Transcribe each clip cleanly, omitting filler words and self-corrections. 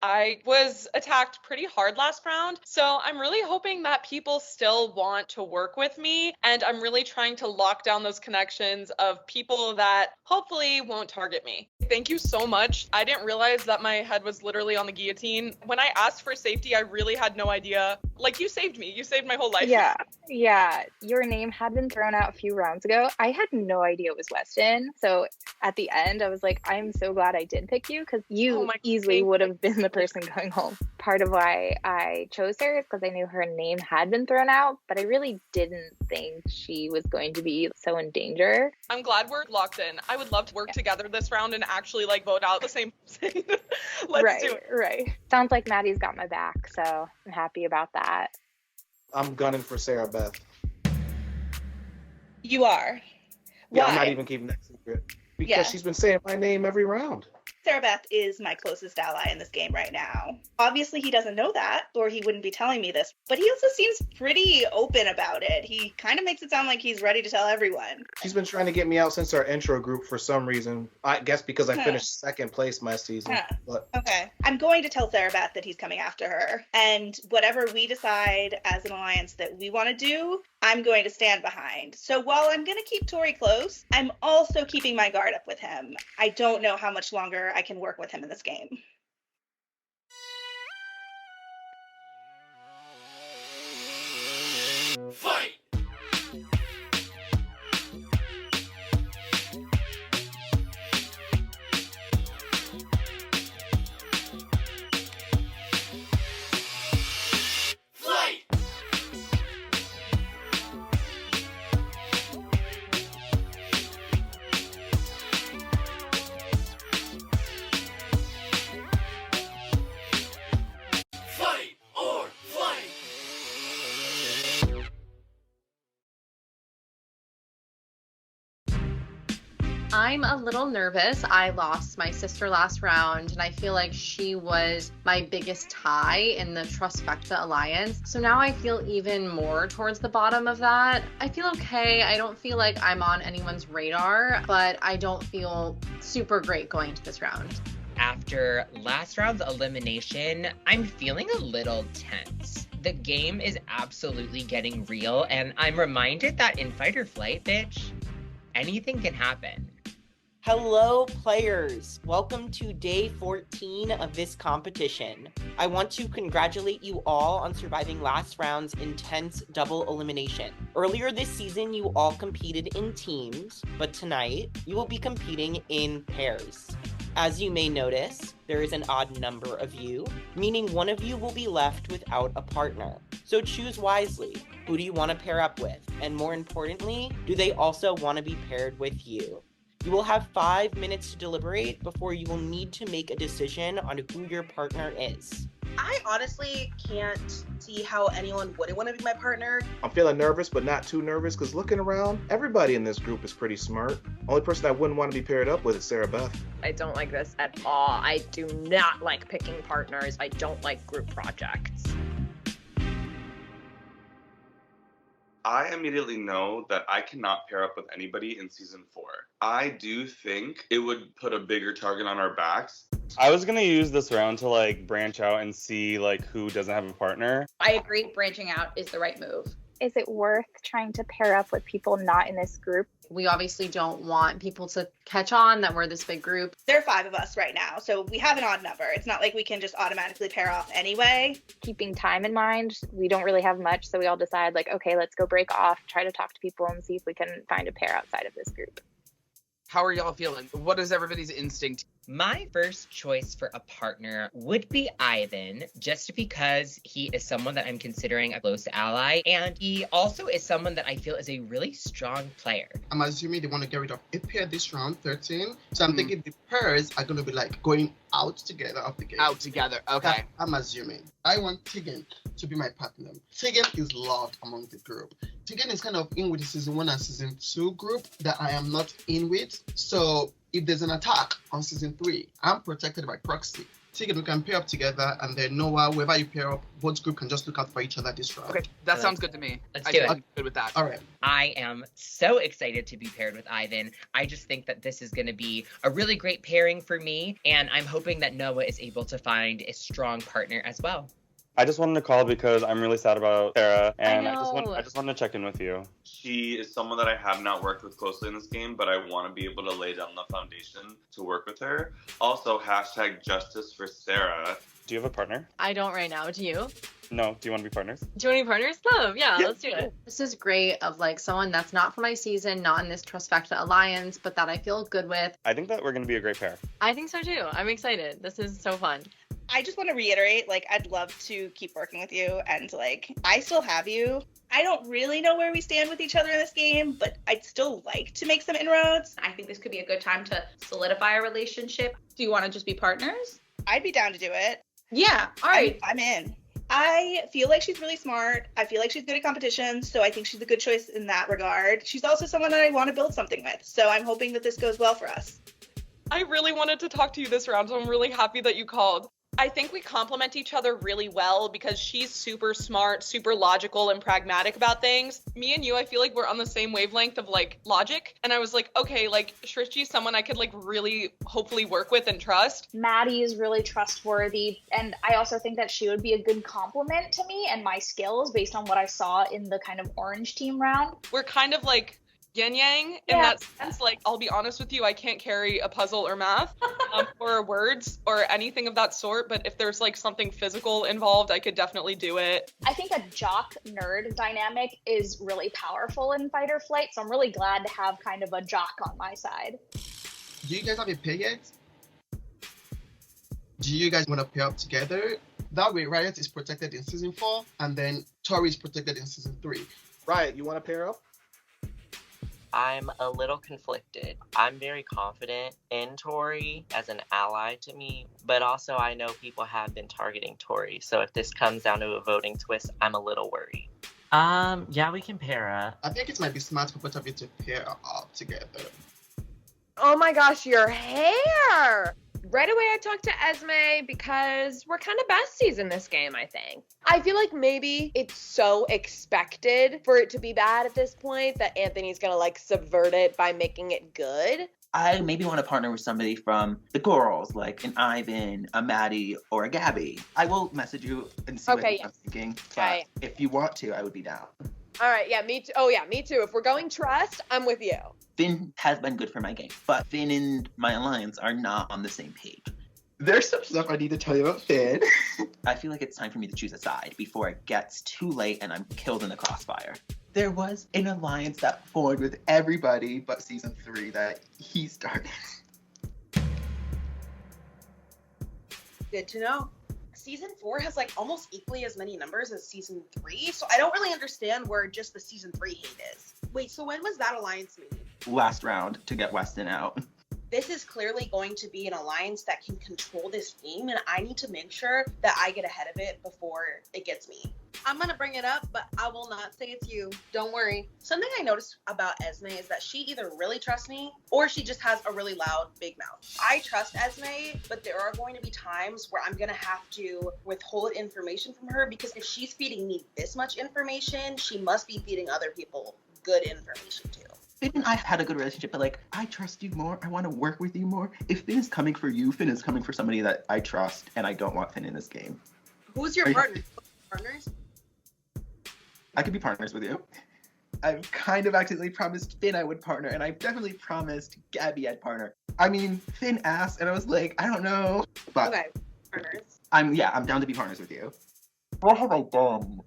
I was attacked pretty hard last round, so I'm really hoping that people still want to work with me, and I'm really trying to lock down those connections of people that hopefully won't target me. Thank you so much. I didn't realize that my head was literally on the guillotine. When I asked for safety, I really had no idea. Like, you saved me. You saved my whole life. Yeah. Your name had been thrown out a few rounds ago. I had no idea it was Weston. So at the end, I was like, I'm so glad I did pick you because you easily would have been the person going home. Part of why I chose her is because I knew her name had been thrown out, but I really didn't think she was going to be so in danger. I'm glad we're locked in. I would love to work together this round and actually like vote out the same person. Let's do it. Right. Sounds like Maddie's got my back, so I'm happy about that. I'm gunning for Sarah Beth. You are? Yeah, Why? I'm not even keeping that secret. Because she's been saying my name every round. Sarah Beth is my closest ally in this game right now. Obviously, he doesn't know that, or he wouldn't be telling me this, but he also seems pretty open about it. He kind of makes it sound like he's ready to tell everyone. She's been trying to get me out since our intro group for some reason. I guess because I finished second place last season. But Okay. I'm going to tell Sarah Beth that he's coming after her, and whatever we decide as an alliance that we want to do, I'm going to stand behind. So while I'm going to keep Tori close, I'm also keeping my guard up with him. I don't know how much longer I can work with him in this game. Fight! I'm a little nervous. I lost my sister last round, and I feel like she was my biggest tie in the Trifecta Alliance. So now I feel even more towards the bottom of that. I feel okay. I don't feel like I'm on anyone's radar, but I don't feel super great going into this round. After last round's elimination, I'm feeling a little tense. The game is absolutely getting real, and I'm reminded that in fight or flight, bitch, anything can happen. Hello, players. Welcome to day 14 of this competition. I want to congratulate you all on surviving last round's intense double elimination. Earlier this season, you all competed in teams, but tonight, you will be competing in pairs. As you may notice, there is an odd number of you, meaning one of you will be left without a partner. So choose wisely. Who do you want to pair up with? And more importantly, do they also want to be paired with you? You will have 5 minutes to deliberate before you will need to make a decision on who your partner is. I honestly can't see how anyone wouldn't want to be my partner. I'm feeling nervous, but not too nervous, because looking around, everybody in this group is pretty smart. Only person I wouldn't want to be paired up with is Sarah Beth. I don't like this at all. I do not like picking partners. I don't like group projects. I immediately know that I cannot pair up with anybody in season 4. I do think it would put a bigger target on our backs. I was gonna use this round to like branch out and see like who doesn't have a partner. I agree, branching out is the right move. Is it worth trying to pair up with people not in this group? We obviously don't want people to catch on that we're this big group. There are 5 of us right now, so we have an odd number. It's not like we can just automatically pair off anyway. Keeping time in mind, we don't really have much, so we all decide like, okay, let's go break off, try to talk to people and see if we can find a pair outside of this group. How are y'all feeling? What is everybody's instinct? My first choice for a partner would be Ivan, just because he is someone that I'm considering a close ally, and he also is someone that I feel is a really strong player. I'm assuming they want to get rid of a pair this round, 13. So I'm thinking the pairs are going to be like going out together of the game. Out together, okay. I'm assuming. I want Tegan to be my partner. Tegan is loved among the group. Tegan is kind of in with the season 1 and season 2 group that I am not in with. So if there's an attack on season 3, I'm protected by proxy. Tegan, we can pair up together, and then Noah, wherever you pair up, both group can just look out for each other this round. Okay, that sounds good to me. Let's do it. I'm good with that. All right. I am so excited to be paired with Ivan. I just think that this is going to be a really great pairing for me, and I'm hoping that Noah is able to find a strong partner as well. I just wanted to call because I'm really sad about Sarah, and I know. just wanted to check in with you. She is someone that I have not worked with closely in this game, but I want to be able to lay down the foundation to work with her. Also, #justice for Sarah. Do you have a partner? I don't right now. Do you? No. Do you want to be partners? Do you want to be partners? Love, yeah, let's do it. This is great of like someone that's not for my season, not in this Trifecta alliance, but that I feel good with. I think that we're going to be a great pair. I think so too. I'm excited. This is so fun. I just want to reiterate, like, I'd love to keep working with you, and, like, I still have you. I don't really know where we stand with each other in this game, but I'd still like to make some inroads. I think this could be a good time to solidify a relationship. Do you want to just be partners? I'd be down to do it. Yeah, all right. I'm in. I feel like she's really smart. I feel like she's good at competitions, so I think she's a good choice in that regard. She's also someone that I want to build something with, so I'm hoping that this goes well for us. I really wanted to talk to you this round, so I'm really happy that you called. I think we complement each other really well because she's super smart, super logical and pragmatic about things. Me and you, I feel like we're on the same wavelength of like logic. And I was like, okay, like Shrishti's someone I could like really hopefully work with and trust. Maddie is really trustworthy. And I also think that she would be a good complement to me and my skills based on what I saw in the kind of orange team round. We're kind of like yin yang in that sense. Like, I'll be honest with you, I can't carry a puzzle or math or words or anything of that sort, but if there's like something physical involved, I could definitely do it. I think a jock nerd dynamic is really powerful in fight or flight, so I'm really glad to have kind of a jock on my side. Do you guys have a pair yet? Do you guys want to pair up together? That way Riot is protected in season 4 and then Tori is protected in season 3. Riot, you want to pair up? I'm a little conflicted. I'm very confident in Tori as an ally to me, but also I know people have been targeting Tori, so if this comes down to a voting twist, I'm a little worried. Yeah, we can pair up. I think it might be smart for both of you to pair up together. Oh my gosh, your hair! Right away I talked to Esme because we're kind of besties in this game, I think. I feel like maybe it's so expected for it to be bad at this point that Anthony's gonna like subvert it by making it good. I maybe want to partner with somebody from the girls, like an Ivan, a Maddie, or a Gabby. I will message you and see what I'm thinking. But if you want to, I would be down. All right, yeah, me too. Oh yeah, me too. If we're going trust, I'm with you. Finn has been good for my game, but Finn and my alliance are not on the same page. There's some stuff I need to tell you about Finn. I feel like it's time for me to choose a side before it gets too late and I'm killed in the crossfire. There was an alliance that formed with everybody but season 3 that he started. Good to know. Season 4 has like almost equally as many numbers as season 3, so I don't really understand where just the season 3 hate is. Wait, so when was that alliance made? Last round to get Weston out. This is clearly going to be an alliance that can control this game, and I need to make sure that I get ahead of it before it gets me. I'm gonna bring it up, but I will not say it's you. Don't worry. Something I noticed about Esme is that she either really trusts me or she just has a really loud, big mouth. I trust Esme, but there are going to be times where I'm gonna have to withhold information from her because if she's feeding me this much information, she must be feeding other people good information too. Finn and I had a good relationship, but like, I trust you more. I want to work with you more. If Finn is coming for you, Finn is coming for somebody that I trust, and I don't want Finn in this game. Who's your partner? Partners? I could be partners with you. I've kind of accidentally promised Finn I would partner, and I've definitely promised Gabby I'd partner. I mean, Finn asked, and I was like, I don't know. But okay, partners. I'm down to be partners with you. What have I done?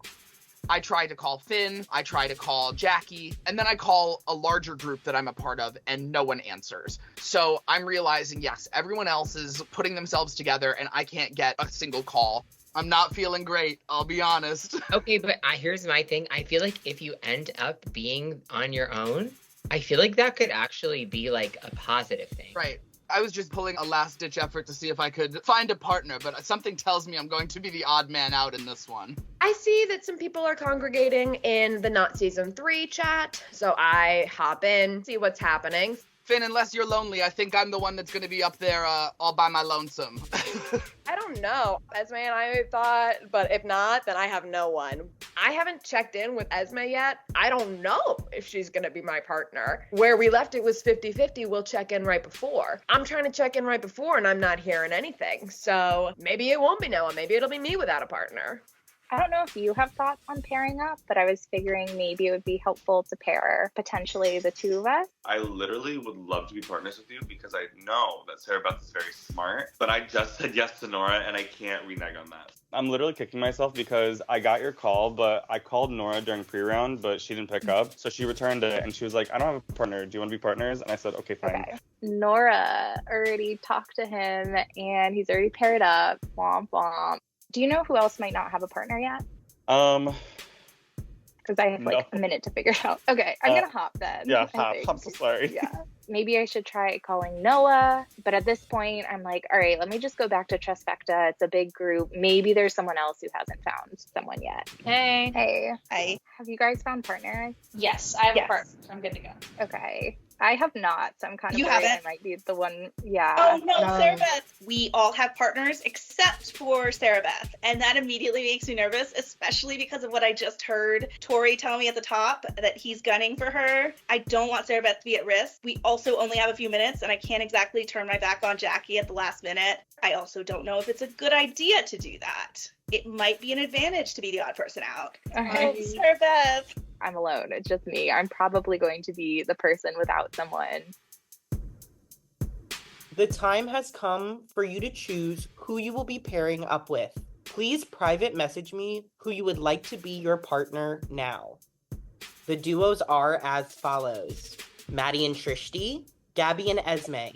I try to call Finn, I try to call Jackie, and then I call a larger group that I'm a part of, and no one answers. So I'm realizing, yes, everyone else is putting themselves together, and I can't get a single call. I'm not feeling great, I'll be honest. Okay, but here's my thing. I feel like if you end up being on your own, I feel like that could actually be like a positive thing. Right. I was just pulling a last-ditch effort to see if I could find a partner, but something tells me I'm going to be the odd man out in this one. I see that some people are congregating in the Not Season 3 chat, so I hop in, see what's happening. Finn, unless you're lonely, I think I'm the one that's going to be up there all by my lonesome. I don't know. Esme and I thought, but if not, then I have no one. I haven't checked in with Esme yet. I don't know if she's going to be my partner. Where we left it was 50-50. We'll check in right before. I'm trying to check in right before and I'm not hearing anything. So maybe it won't be Noah. Maybe it'll be me without a partner. I don't know if you have thoughts on pairing up, but I was figuring maybe it would be helpful to pair potentially the two of us. I literally would love to be partners with you because I know that Sarah Beth is very smart, but I just said yes to Nora and I can't renege on that. I'm literally kicking myself because I got your call, but I called Nora during pre-round, but she didn't pick up. So she returned it and she was like, I don't have a partner. Do you want to be partners? And I said, okay, fine. Okay. Nora already talked to him and he's already paired up. Womp womp. Do you know who else might not have a partner yet? Because I have like a minute to figure it out. Okay, I'm gonna hop then. Yeah, hop. I'm so sorry. Yeah. Maybe I should try calling Noah, but at this point, I'm like, all right, let me just go back to Trifecta. It's a big group. Maybe there's someone else who hasn't found someone yet. Hey. Hey. Hi. Have you guys found partners? Yes, I have a partner. I'm good to go. Okay. I have not, so I'm kind of You worried haven't? I might be the one. Yeah. Oh no, Sarah Beth. We all have partners except for Sarah Beth. And that immediately makes me nervous, especially because of what I just heard Tori tell me at the top that he's gunning for her. I don't want Sarah Beth to be at risk. We also only have a few minutes and I can't exactly turn my back on Jackie at the last minute. I also don't know if it's a good idea to do that. It might be an advantage to be the odd person out. Oh, Sarah Beth. I'm alone. It's just me. I'm probably going to be the person without someone. The time has come for you to choose who you will be pairing up with. Please private message me who you would like to be your partner now. The duos are as follows: Maddie and Trishti, Gabby and Esme,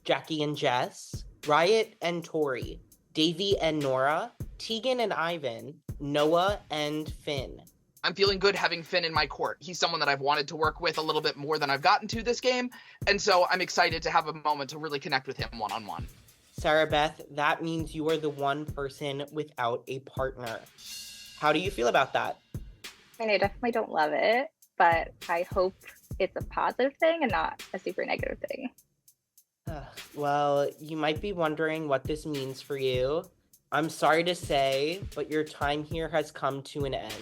Jackie and Jess, Riot and Tori, Davy and Nora, Tegan and Ivan, Noah and Finn. I'm feeling good having Finn in my court. He's someone that I've wanted to work with a little bit more than I've gotten to this game, and so I'm excited to have a moment to really connect with him one-on-one. Sarah Beth, that means you are the one person without a partner. How do you feel about that? I definitely don't love it, but I hope it's a positive thing and not a super negative thing. Well, you might be wondering what this means for you. I'm sorry to say, but your time here has come to an end.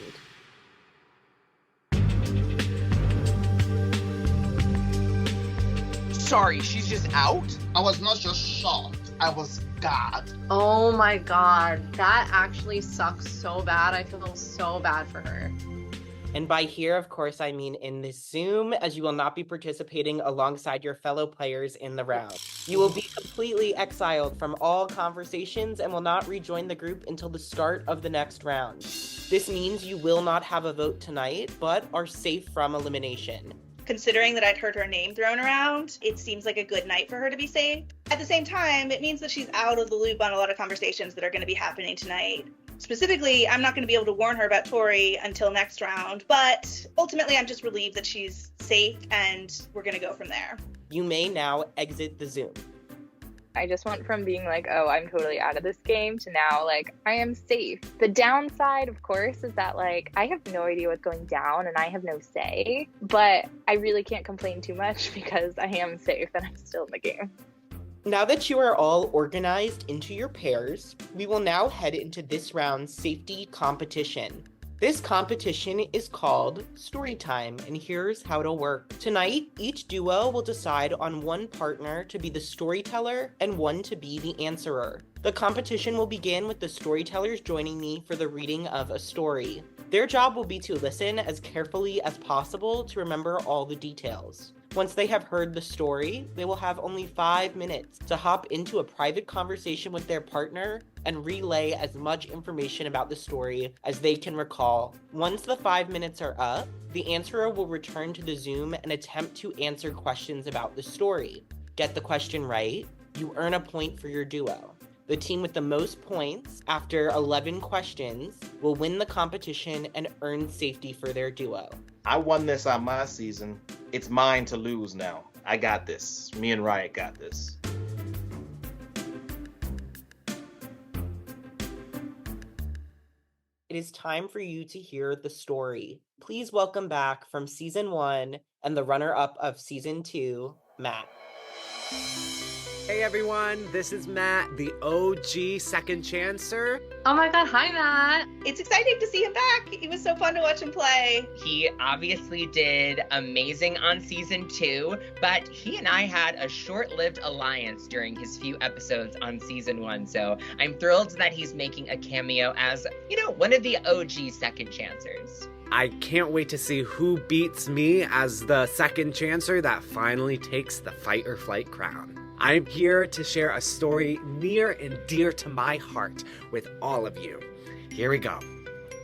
Sorry, she's just out? I was not just shocked, I was gagged. Oh my god, that actually sucks so bad. I feel so bad for her. And by here, of course, I mean in this Zoom, as you will not be participating alongside your fellow players in the round. You will be completely exiled from all conversations and will not rejoin the group until the start of the next round. This means you will not have a vote tonight, but are safe from elimination. Considering that I'd heard her name thrown around, it seems like a good night for her to be safe. At the same time, it means that she's out of the loop on a lot of conversations that are going to be happening tonight. Specifically, I'm not going to be able to warn her about Tori until next round, but ultimately I'm just relieved that she's safe and we're going to go from there. You may now exit the Zoom. I just went from being like, oh, I'm totally out of this game to now, like, I am safe. The downside, of course, is that, like, I have no idea what's going down and I have no say, but I really can't complain too much because I am safe and I'm still in the game. Now that you are all organized into your pairs, we will now head into this round's safety competition. This competition is called Storytime, and here's how it'll work. Tonight, each duo will decide on one partner to be the storyteller and one to be the answerer. The competition will begin with the storytellers joining me for the reading of a story. Their job will be to listen as carefully as possible to remember all the details. Once they have heard the story, they will have only 5 minutes to hop into a private conversation with their partner and relay as much information about the story as they can recall. Once the 5 minutes are up, the answerer will return to the Zoom and attempt to answer questions about the story. Get the question right, you earn a point for your duo. The team with the most points after 11 questions will win the competition and earn safety for their duo. I won this on my season. It's mine to lose now. I got this. Me and Riot got this. It is time for you to hear the story. Please welcome back from Season 1 and the runner-up of Season 2, Matt. Hey everyone, this is Matt, the OG second chancer. Oh my god, hi Matt. It's exciting to see him back. It was so fun to watch him play. He obviously did amazing on season 2, but he and I had a short-lived alliance during his few episodes on season 1, so I'm thrilled that he's making a cameo as, one of the OG second chancers. I can't wait to see who beats me as the second chancer that finally takes the fight or flight crown. I'm here to share a story near and dear to my heart with all of you. Here we go.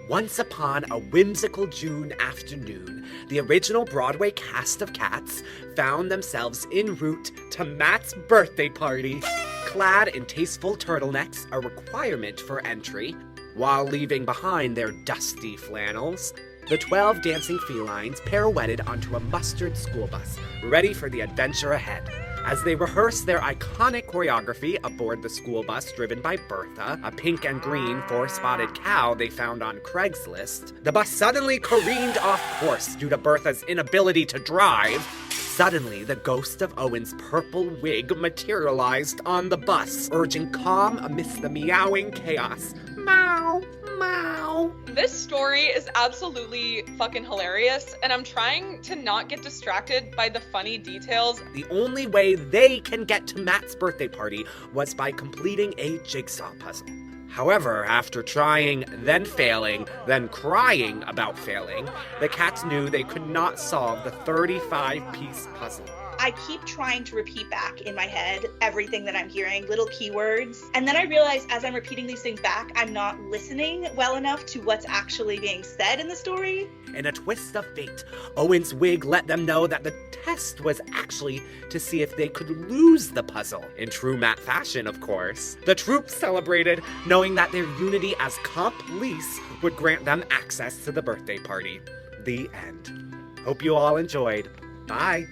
Once upon a whimsical June afternoon, the original Broadway cast of Cats found themselves en route to Matt's birthday party. Clad in tasteful turtlenecks, a requirement for entry, while leaving behind their dusty flannels, the 12 dancing felines pirouetted onto a mustard school bus, ready for the adventure ahead. As they rehearsed their iconic choreography aboard the school bus driven by Bertha, a pink and green 4-spotted cow they found on Craigslist, the bus suddenly careened off course due to Bertha's inability to drive. Suddenly, the ghost of Owen's purple wig materialized on the bus, urging calm amidst the meowing chaos. Meow, meow. This story is absolutely fucking hilarious, and I'm trying to not get distracted by the funny details. The only way they can get to Matt's birthday party was by completing a jigsaw puzzle. However, after trying, then failing, then crying about failing, the Cats knew they could not solve the 35-piece puzzle. I keep trying to repeat back in my head everything that I'm hearing, little keywords. And then I realize as I'm repeating these things back, I'm not listening well enough to what's actually being said in the story. In a twist of fate, Owen's wig let them know that the test was actually to see if they could lose the puzzle. In true Matt fashion, of course. The troupe celebrated, knowing that their unity as comp police would grant them access to the birthday party. The end. Hope you all enjoyed. Bye.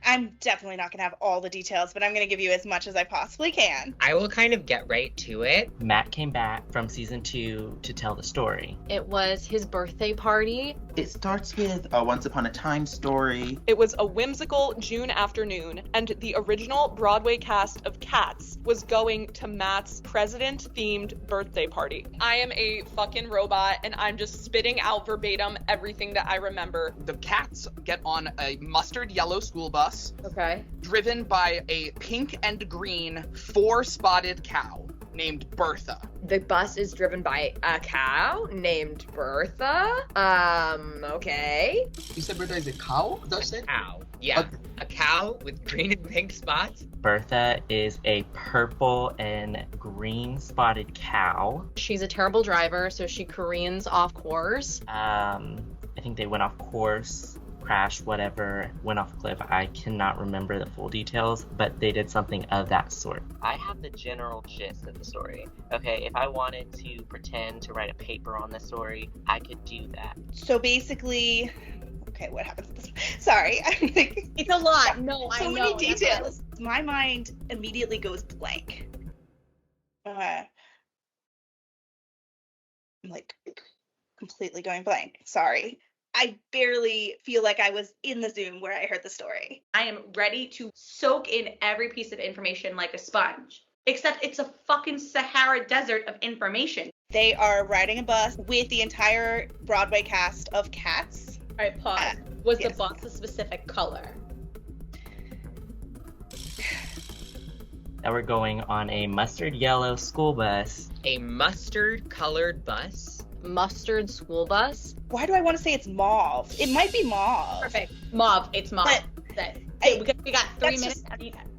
I'm definitely not going to have all the details, but I'm going to give you as much as I possibly can. I will kind of get right to it. Matt came back from season 2 to tell the story. It was his birthday party. It starts with a Once Upon a Time story. It was a whimsical June afternoon, and the original Broadway cast of Cats was going to Matt's president-themed birthday party. I am a fucking robot, and I'm just spitting out verbatim everything that I remember. The Cats get on a mustard yellow school bus. Okay. Driven by a pink and green 4-spotted cow named Bertha. The bus is driven by a cow named Bertha? Okay. You said Bertha is a cow? That's it? Cow. Yeah. Okay. A cow with green and pink spots. Bertha is a purple and green spotted cow. She's a terrible driver, so she careens off course. I think they went off course, crashed, whatever, went off a cliff. I cannot remember the full details, but they did something of that sort. I have the general gist of the story. Okay, if I wanted to pretend to write a paper on the story, I could do that. So basically, okay, what happens? Sorry, I'm like, it's a lot. No, I know. So many details. My mind immediately goes blank. I'm like completely going blank. Sorry. I barely feel like I was in the Zoom where I heard the story. I am ready to soak in every piece of information like a sponge. Except it's a fucking Sahara desert of information. They are riding a bus with the entire Broadway cast of Cats. All right, pause. Was yes. the bus a specific color? Now we're going on a mustard yellow school bus. A mustard colored bus? Mustard school bus. Why do I want to say it's mauve? It might be mauve. Perfect. Mauve. It's mauve. We got 3 minutes.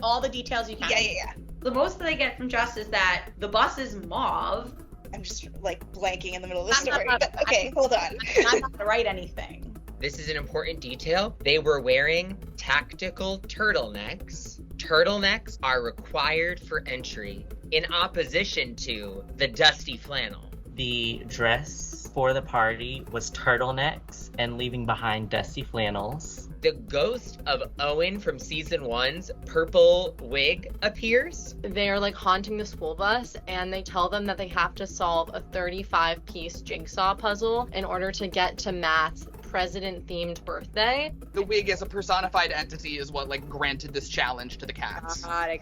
All the details you can. Yeah. The most that I get from Jess is that the bus is mauve. I'm just like blanking in the middle of the story. Okay, hold on. I'm not gonna write anything. This is an important detail. They were wearing tactical turtlenecks. Turtlenecks are required for entry in opposition to the dusty flannel. The dress for the party was turtlenecks and leaving behind dusty flannels. The ghost of Owen from season 1's purple wig appears. They're like haunting the school bus, and they tell them that they have to solve a 35-piece jigsaw puzzle in order to get to Matt's president-themed birthday. The wig as a personified entity is what like granted this challenge to the cats. Got it.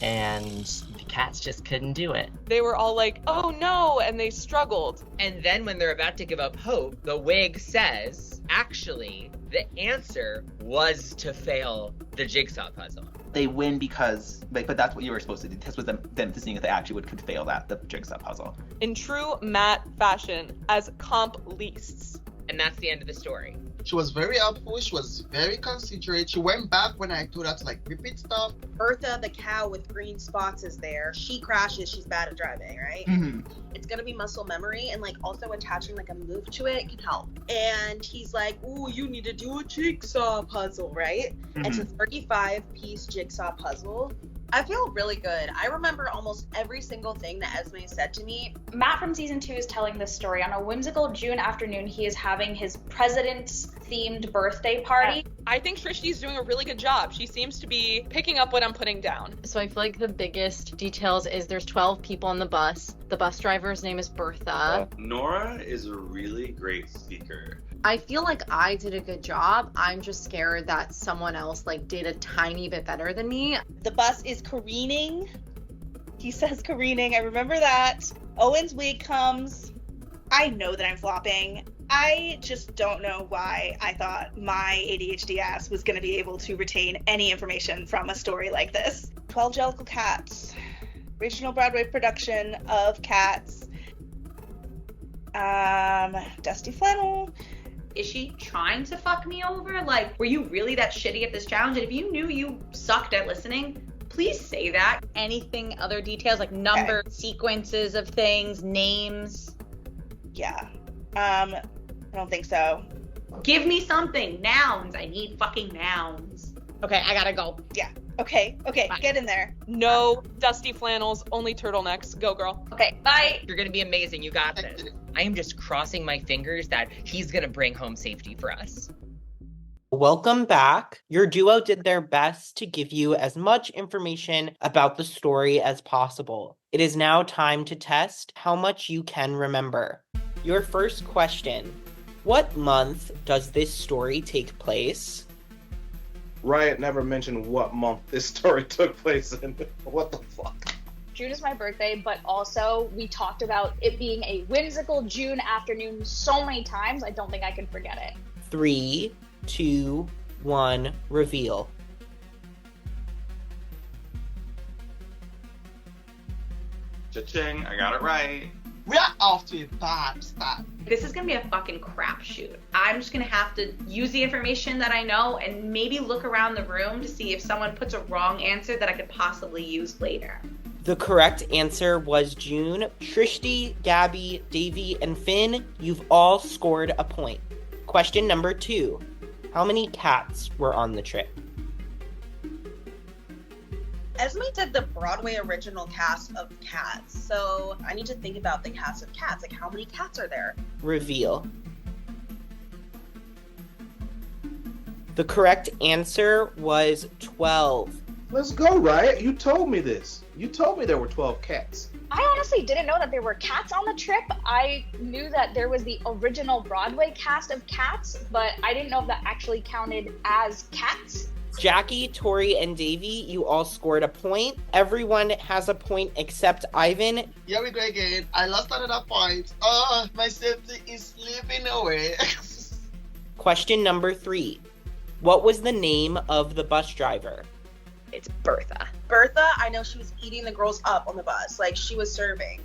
And the cats just couldn't do it. They were all like, oh no, and they struggled. And then when they're about to give up hope, the wig says, actually, the answer was to fail the jigsaw puzzle. They win because, like, but that's what you were supposed to do. This was them seeing if they actually could fail the jigsaw puzzle. In true Matt fashion, as comp leasts. And that's the end of the story. She was very helpful. She was very considerate. She went back when I told her to like repeat stuff. Bertha, the cow with green spots, is there. She crashes. She's bad at driving, right? Mm-hmm. It's gonna be muscle memory, and like also attaching like a move to it can help. And he's like, "Ooh, you need to do a jigsaw puzzle, right?" Mm-hmm. It's a 35-piece jigsaw puzzle. I feel really good. I remember almost every single thing that Esme said to me. Matt from season 2 is telling this story. On a whimsical June afternoon, he is having his president's themed birthday party. I think Trishti's doing a really good job. She seems to be picking up what I'm putting down. So I feel like the biggest details is there's 12 people on the bus. The bus driver's name is Bertha. Nora is a really great speaker. I feel like I did a good job. I'm just scared that someone else like did a tiny bit better than me. The bus is careening. He says careening. I remember that. Owen's wig comes. I know that I'm flopping. I just don't know why I thought my ADHD ass was going to be able to retain any information from a story like this. 12 Jellicle Cats. Original Broadway production of Cats. Dusty Flannel. Is she trying to fuck me over? Like, were you really that shitty at this challenge? And if you knew you sucked at listening, please say that. Anything, other details like numbers, sequences of things, names? Yeah. I don't think so. Give me something. Nouns. I need fucking nouns. Okay, I gotta go. Yeah. Okay, bye. Get in there. No dusty flannels, only turtlenecks. Go, girl. Okay, bye. You're gonna be amazing. You got this. I am just crossing my fingers that he's gonna bring home safety for us. Welcome back. Your duo did their best to give you as much information about the story as possible. It is now time to test how much you can remember. Your first question: what month does this story take place? Riot never mentioned what month this story took place in. What the fuck? June is my birthday, but also we talked about it being a whimsical June afternoon so many times, I don't think I can forget it. 3, 2, 1, reveal. Cha-ching, I got it right. We are off to a bad start. This is gonna be a fucking crapshoot. I'm just gonna have to use the information that I know and maybe look around the room to see if someone puts a wrong answer that I could possibly use later. The correct answer was June. Trishti, Gabby, Davy, and Finn, you've all scored a point. Question number 2. How many cats were on the trip? Esme did the Broadway original cast of Cats, so I need to think about the cast of Cats. Like, how many cats are there? Reveal. The correct answer was 12. Let's go, Riot. You told me this. You told me there were 12 cats. I honestly didn't know that there were cats on the trip. I knew that there was the original Broadway cast of Cats, but I didn't know if that actually counted as cats. Jackie, Tori, and Davy, you all scored a point. Everyone has a point except Ivan. Here we go again. I lost another point. Oh, my safety is slipping away. Question number 3. What was the name of the bus driver? It's Bertha. Bertha, I know she was eating the girls up on the bus. Like, she was serving.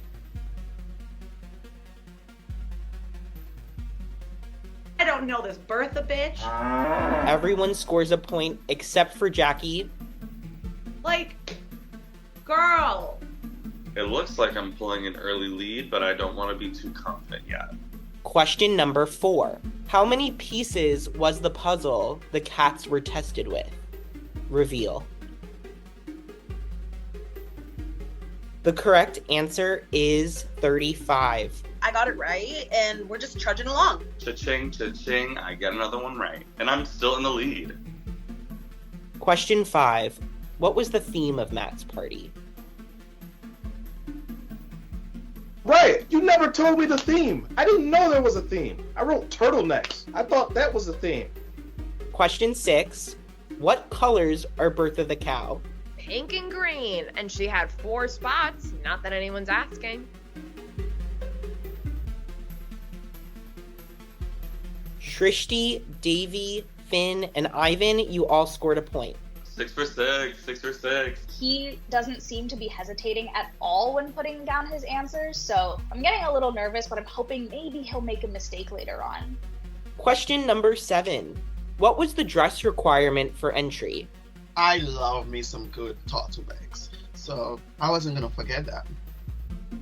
I don't know this Bertha bitch. Everyone scores a point except for Jackie. Like, girl. It looks like I'm pulling an early lead, but I don't want to be too confident yet. Question number 4. How many pieces was the puzzle the cats were tested with? Reveal. The correct answer is 35. I got it right, and we're just trudging along. Cha-ching, cha-ching, I get another one right. And I'm still in the lead. Question 5. What was the theme of Matt's party? Right, quiet. You never told me the theme. I didn't know there was a theme. I wrote turtlenecks. I thought that was the theme. Question 6. What colors are Bertha the cow? Pink and green, and she had 4 spots. Not that anyone's asking. Shrishti, Davy, Finn, and Ivan, you all scored a point. 6 for 6. 6 for 6. He doesn't seem to be hesitating at all when putting down his answers, so I'm getting a little nervous, but I'm hoping maybe he'll make a mistake later on. Question number 7. What was the dress requirement for entry? I love me some good turtlenecks, so I wasn't gonna forget that.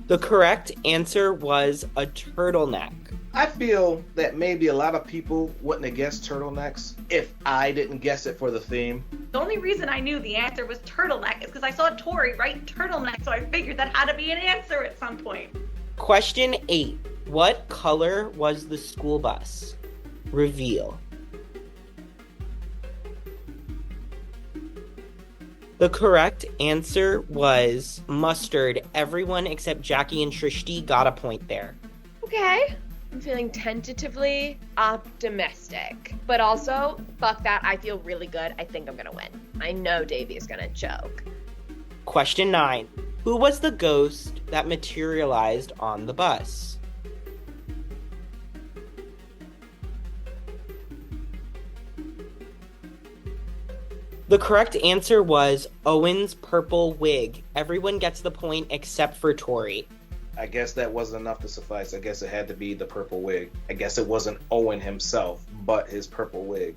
The correct answer was a turtleneck. I feel that maybe a lot of people wouldn't have guessed turtlenecks if I didn't guess it for the theme. The only reason I knew the answer was turtleneck is because I saw Tori write turtleneck, so I figured that had to be an answer at some point. Question 8. What color was the school bus? Reveal. The correct answer was mustard. Everyone except Jackie and Shrishti got a point there. Okay. I'm feeling tentatively optimistic. But also, fuck that, I feel really good. I think I'm gonna win. I know Davey is gonna choke. Question 9. Who was the ghost that materialized on the bus? The correct answer was Owen's purple wig. Everyone gets the point except for Tori. I guess that wasn't enough to suffice. I guess it had to be the purple wig. I guess it wasn't Owen himself, but his purple wig.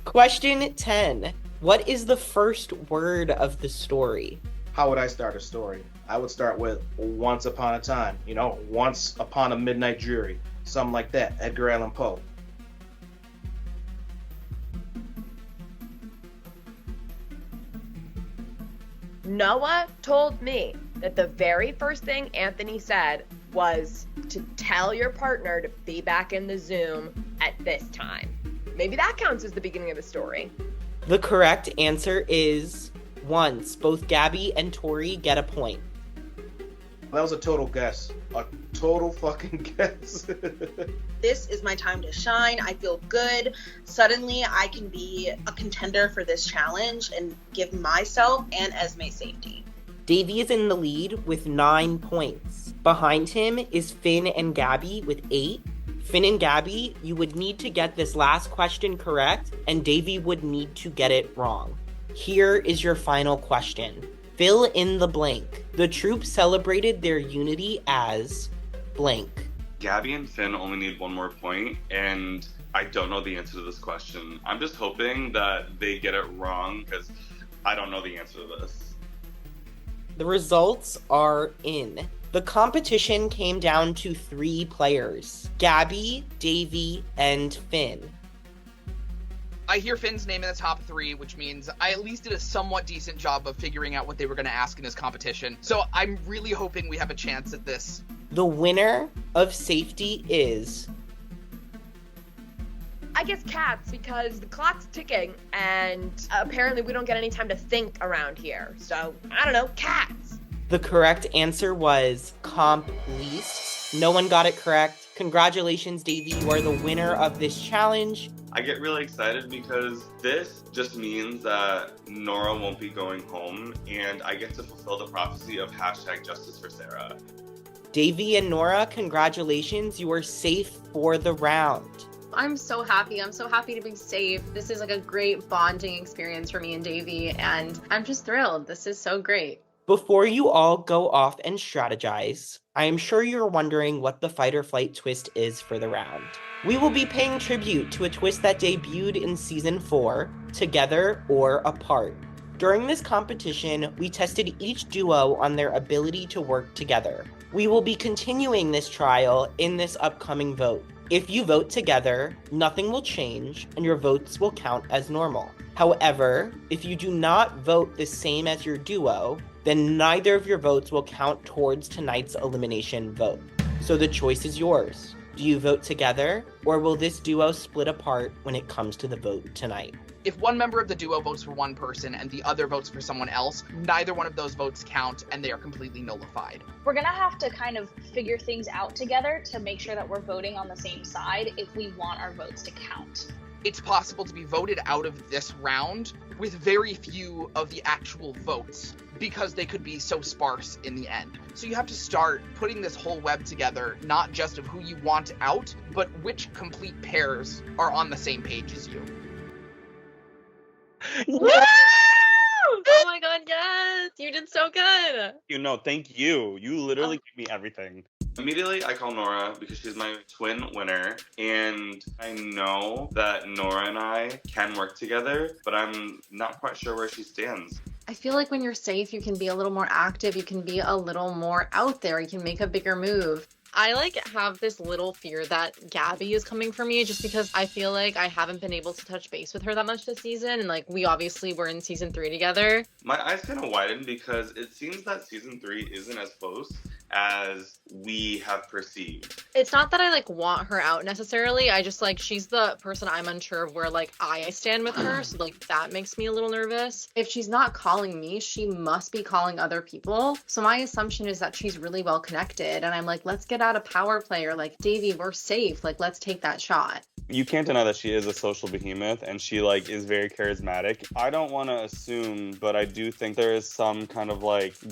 Question 10. What is the first word of the story? How would I start a story? I would start with once upon a time. Once upon a midnight jury. Something like that. Edgar Allan Poe. Noah told me that the very first thing Anthony said was to tell your partner to be back in the Zoom at this time. Maybe that counts as the beginning of the story. The correct answer is once. Both Gabby and Tori get a point. That was a total guess. A total fucking guess. This is my time to shine. I feel good. Suddenly, I can be a contender for this challenge and give myself and Esme safety. Davey is in the lead with 9 points. Behind him is Finn and Gabby with 8. Finn and Gabby, you would need to get this last question correct, and Davey would need to get it wrong. Here is your final question. Fill in the blank. The troop celebrated their unity as blank. Gabby and Finn only need 1 more point, and I don't know the answer to this question. I'm just hoping that they get it wrong, because I don't know the answer to this. The results are in. The competition came down to 3 players. Gabby, Davey, and Finn. I hear Finn's name in the top 3, which means I at least did a somewhat decent job of figuring out what they were going to ask in this competition. So I'm really hoping we have a chance at this. The winner of safety is... I guess cats, because the clock's ticking, and apparently we don't get any time to think around here. So, I don't know, cats. The correct answer was comp least. No one got it correct. Congratulations, Davey. You are the winner of this challenge. I get really excited because this just means that Nora won't be going home, and I get to fulfill the prophecy of #Justice for Sarah. Davey and Nora, congratulations. You are safe for the round. I'm so happy. I'm so happy to be safe. This is like a great bonding experience for me and Davey, and I'm just thrilled. This is so great. Before you all go off and strategize, I am sure you're wondering what the fight or flight twist is for the round. We will be paying tribute to a twist that debuted in Season 4, Together or Apart. During this competition, we tested each duo on their ability to work together. We will be continuing this trial in this upcoming vote. If you vote together, nothing will change and your votes will count as normal. However, if you do not vote the same as your duo, then neither of your votes will count towards tonight's elimination vote. So the choice is yours. Do you vote together, or will this duo split apart when it comes to the vote tonight? If one member of the duo votes for one person and the other votes for someone else, neither one of those votes count and they are completely nullified. We're gonna have to kind of figure things out together to make sure that we're voting on the same side if we want our votes to count. It's possible to be voted out of this round with very few of the actual votes because they could be so sparse in the end. So you have to start putting this whole web together, not just of who you want out, but which complete pairs are on the same page as you. Woo! Oh my god, yes! You did so good! Thank you. You literally gave me everything. Immediately, I call Nora because she's my twin winner, and I know that Nora and I can work together, but I'm not quite sure where she stands. I feel like when you're safe, you can be a little more active, you can be a little more out there, you can make a bigger move. I have this little fear that Gabby is coming for me just because I feel like I haven't been able to touch base with her that much this season. And we obviously were in season 3 together. My eyes kind of widened because it seems that season 3 isn't as close as we have perceived. It's not that I want her out necessarily. I just she's the person I'm unsure of where I stand with her. So that makes me a little nervous. If she's not calling me, she must be calling other people. So my assumption is that she's really well connected. And I'm let's get out a power player. Davy, we're safe. Let's take that shot. You can't deny that she is a social behemoth and she is very charismatic. I don't want to assume, but I do think there is some kind of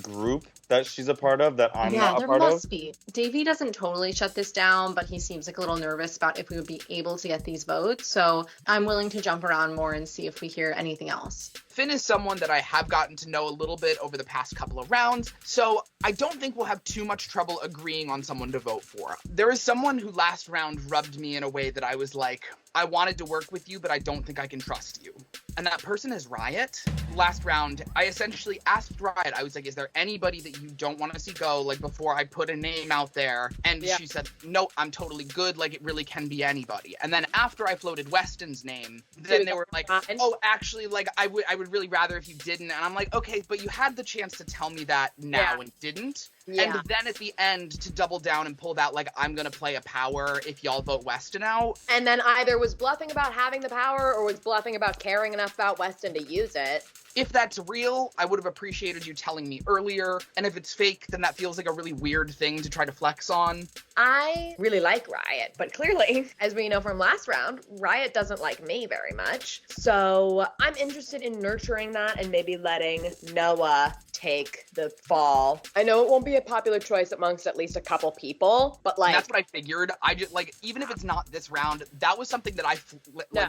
group that she's a part of that I'm not a part of. Yeah, there must be. Davy doesn't totally shut this down, but he seems a little nervous about if we would be able to get these votes. So I'm willing to jump around more and see if we hear anything else. Finn is someone that I have gotten to know a little bit over the past couple of rounds, so I don't think we'll have too much trouble agreeing on someone to vote for. There is someone who last round rubbed me in a way that I was I wanted to work with you, but I don't think I can trust you. And that person is Riot. Last round, I essentially asked Riot, I was is there anybody that you don't want to see go, before I put a name out there? And she said, no, I'm totally good, it really can be anybody. And then after I floated Weston's name, then they were oh, actually, I would really rather if you didn't. And I'm okay, but you had the chance to tell me that now and didn't. Yeah. And then at the end, to double down and pull that, I'm gonna play a power if y'all vote Weston out. And then either was bluffing about having the power or was bluffing about caring enough about Weston to use it. If that's real, I would have appreciated you telling me earlier. And if it's fake, then that feels like a really weird thing to try to flex on. I really like Riot, but clearly, as we know from last round, Riot doesn't like me very much. So I'm interested in nurturing that and maybe letting Noah take the fall. I know it won't be a popular choice amongst at least a couple people, but And that's what I figured. I just even if it's not this round, that was something that I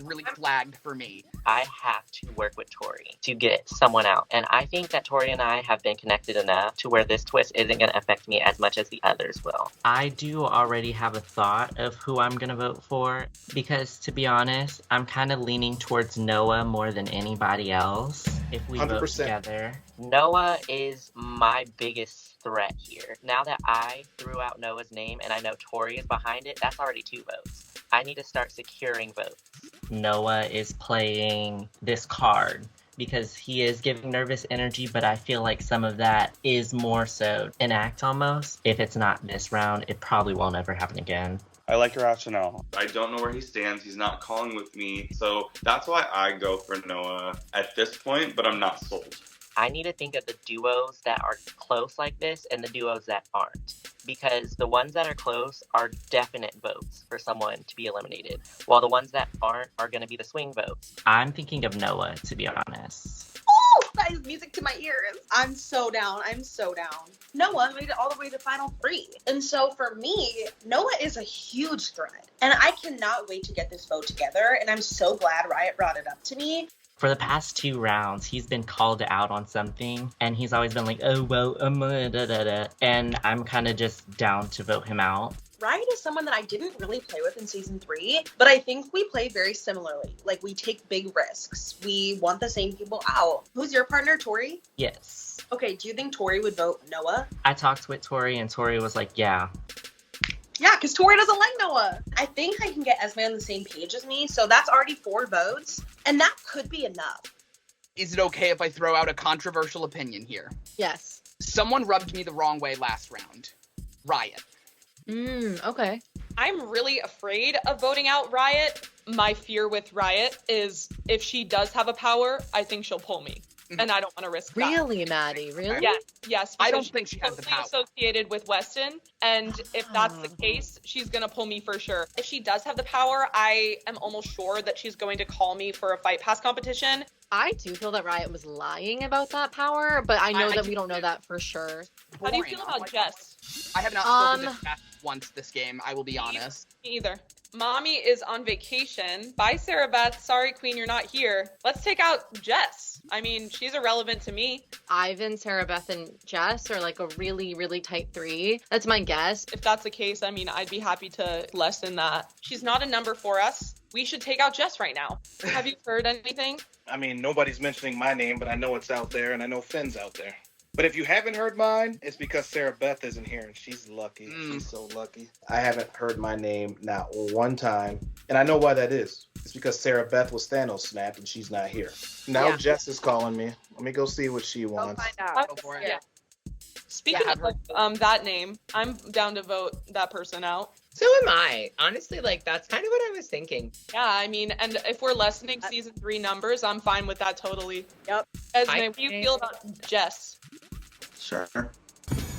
really flagged for me. I have to work with Tori to get someone out. And I think that Tori and I have been connected enough to where this twist isn't going to affect me as much as the others will. I do already have a thought of who I'm going to vote for because, to be honest, I'm kind of leaning towards Noah more than anybody else if we 100%. Vote together. Noah is my biggest threat here. Now that I threw out Noah's name and I know Tori is behind it, that's already 2 votes. I need to start securing votes. Noah is playing this card because he is giving nervous energy, but I feel like some of that is more so an act almost. If it's not this round, it probably won't ever happen again. I like your rationale. I don't know where he stands. He's not calling with me. So that's why I go for Noah at this point, but I'm not sold. I need to think of the duos that are close like this and the duos that aren't. Because the ones that are close are definite votes for someone to be eliminated, while the ones that aren't are going to be the swing votes. I'm thinking of Noah, to be honest. Oh, that is music to my ears. I'm so down. Noah made it all the way to Final 3. And so for me, Noah is a huge threat. And I cannot wait to get this vote together. And I'm so glad Riot brought it up to me. For the past 2 rounds, he's been called out on something, and he's always been oh, well, and I'm kind of just down to vote him out. Riot is someone that I didn't really play with in season 3, but I think we play very similarly. We take big risks. We want the same people out. Who's your partner, Tori? Yes. Okay, do you think Tori would vote Noah? I talked with Tori, and Tori was yeah. Yeah, because Tori doesn't like Noah. I think I can get Esme on the same page as me, so that's already 4 votes, and that could be enough. Is it okay if I throw out a controversial opinion here? Yes. Someone rubbed me the wrong way last round. Riot. Okay. I'm really afraid of voting out Riot. My fear with Riot is if she does have a power, I think she'll pull me. And I don't want to risk that. Really, Maddie? Really? Yes. I don't think she has the power. Associated with Weston, and if that's the case, she's gonna pull me for sure. If she does have the power, I am almost sure that she's going to call me for a fight pass competition. I do feel that Riot was lying about that power, but I know that we don't know that for sure. How do you feel about Jess? I have not spoken to Jess once this game, I will be honest. Me either. Mommy is on vacation. Bye, Sarah Beth. Sorry, Queen, you're not here. Let's take out Jess. I mean, she's irrelevant to me. Ivan, Sarah Beth, and Jess are like a really, really tight 3. That's my guess. If that's the case, I mean, I'd be happy to lessen that. She's not a number for us. We should take out Jess right now. Have you heard anything? I mean, nobody's mentioning my name, but I know it's out there, and I know Finn's out there. But if you haven't heard mine, it's because Sarah Beth isn't here, and she's lucky. She's so lucky. I haven't heard my name not one time, and I know why that is. It's because Sarah Beth was Thanos snapped, and she's not here. Now Jess is calling me. Let me go see what she wants. Find out. Go for it. Yeah. Speaking of that name, I'm down to vote that person out. So am I. Honestly, like, that's kind of what I was thinking. Yeah, I mean, and if we're lessening season 3 numbers, I'm fine with that totally. Yep. Esme, what do you feel about Jess? Sure.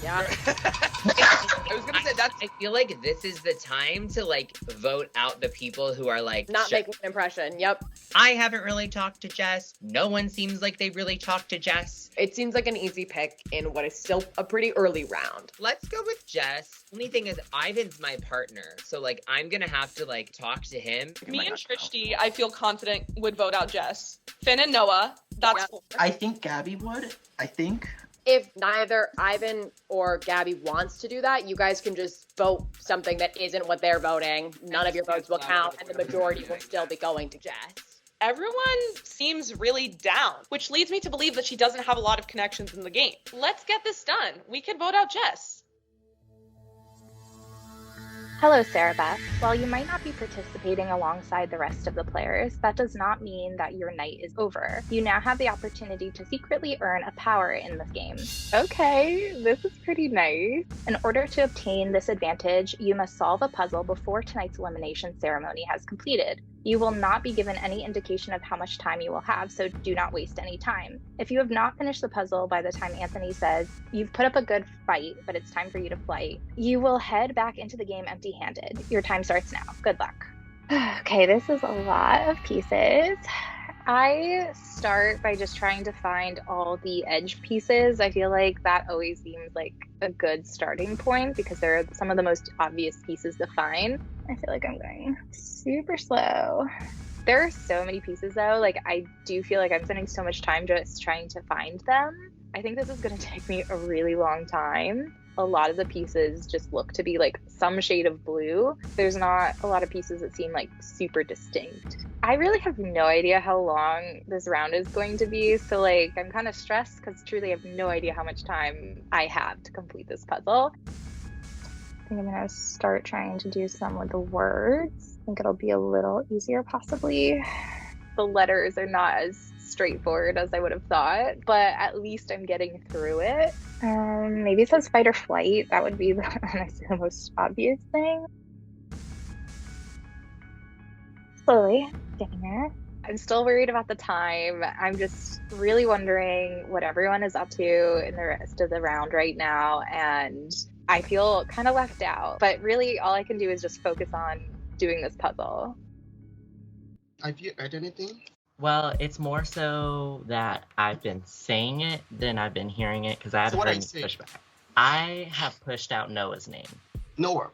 Yeah. I was gonna say I feel like this is the time to like vote out the people who are like Not making an impression. Yep. I haven't really talked to Jess. No one seems like they really talked to Jess. It seems like an easy pick in what is still a pretty early round. Let's go with Jess. Only thing is Ivan's my partner. So like I'm gonna have to like talk to him. Me and Trishti, I feel confident would vote out Jess. Finn and Noah, that's 4. I think Gabby would. I think. If neither Ivan or Gabby wants to do that, you guys can just vote something that isn't what they're voting. None of your votes will count, and the majority will still be going to Jess. Everyone seems really down, which leads me to believe that she doesn't have a lot of connections in the game. Let's get this done. We can vote out Jess. Hello, Sarah Beth. While you might not be participating alongside the rest of the players, that does not mean that your night is over. You now have the opportunity to secretly earn a power in this game. Okay, this is pretty nice. In order to obtain this advantage, you must solve a puzzle before tonight's elimination ceremony has completed. You will not be given any indication of how much time you will have, so do not waste any time. If you have not finished the puzzle by the time Anthony says, "You've put up a good fight, but it's time for you to flight," you will head back into the game empty-handed. Your time starts now. Good luck. Okay, this is a lot of pieces. I start by just trying to find all the edge pieces. I feel like that always seems like a good starting point because they're some of the most obvious pieces to find. I feel like I'm going super slow. There are so many pieces though. Like I do feel like I'm spending so much time just trying to find them. I think this is going to take me a really long time. A lot of the pieces just look to be like some shade of blue. There's not a lot of pieces that seem like super distinct. I really have no idea how long this round is going to be, so like I'm kind of stressed because truly I have no idea how much time I have to complete this puzzle. I think I'm gonna start trying to do some with the words. I think it'll be a little easier possibly. The letters are not as straightforward as I would have thought, but at least I'm getting through it. Maybe it says fight or flight. That would be honestly the most obvious thing. Slowly getting there. I'm still worried about the time. I'm just really wondering what everyone is up to in the rest of the round right now, and I feel kind of left out. But really, all I can do is just focus on doing this puzzle. Have you heard anything? Well, it's more so that I've been saying it than I've been hearing it because I haven't heard any pushback. I have pushed out Noah's name. Noah.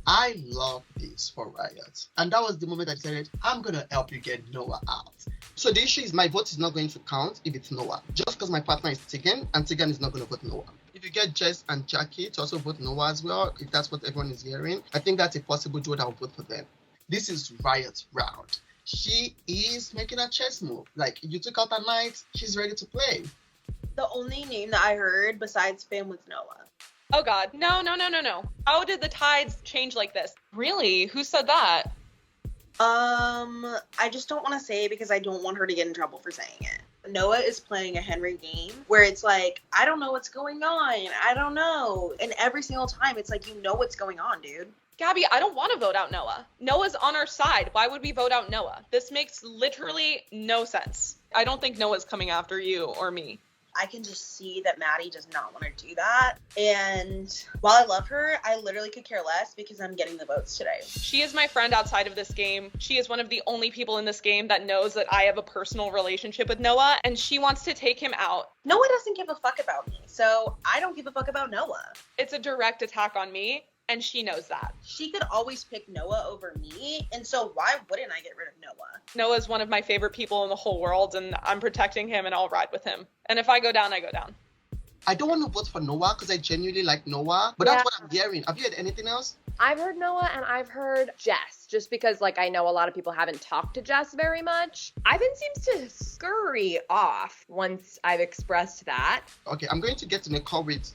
I love this for Riot. And that was the moment I decided, I'm going to help you get Noah out. So the issue is my vote is not going to count if it's Noah. Just because my partner is Tegan, and Tegan is not going to vote Noah. If you get Jess and Jackie to also vote Noah as well, if that's what everyone is hearing, I think that's a possible vote. I'll vote for them. This is Riot's round. She is making a chess move. Like, you took out a knight, she's ready to play. The only name that I heard besides Finn was Noah. Oh god, no. How did the tides change like this? Really? Who said that? I just don't want to say it because I don't want her to get in trouble for saying it. Noah is playing a Henry game where it's like, I don't know what's going on. I don't know. And every single time it's like, you know what's going on, dude. Gabby, I don't want to vote out Noah. Noah's on our side. Why would we vote out Noah? This makes literally no sense. I don't think Noah's coming after you or me. I can just see that Maddie does not want to do that. And while I love her, I literally could care less because I'm getting the votes today. She is my friend outside of this game. She is one of the only people in this game that knows that I have a personal relationship with Noah, and she wants to take him out. Noah doesn't give a fuck about me, so I don't give a fuck about Noah. It's a direct attack on me, and she knows that. She could always pick Noah over me, and so why wouldn't I get rid of Noah? Noah's one of my favorite people in the whole world, and I'm protecting him, and I'll ride with him. And if I go down, I go down. I don't want to vote for Noah because I genuinely like Noah, but that's what I'm hearing. Have you heard anything else? I've heard Noah and I've heard Jess, just because like I know a lot of people haven't talked to Jess very much. Ivan seems to scurry off once I've expressed that. Okay, I'm going to get in a call with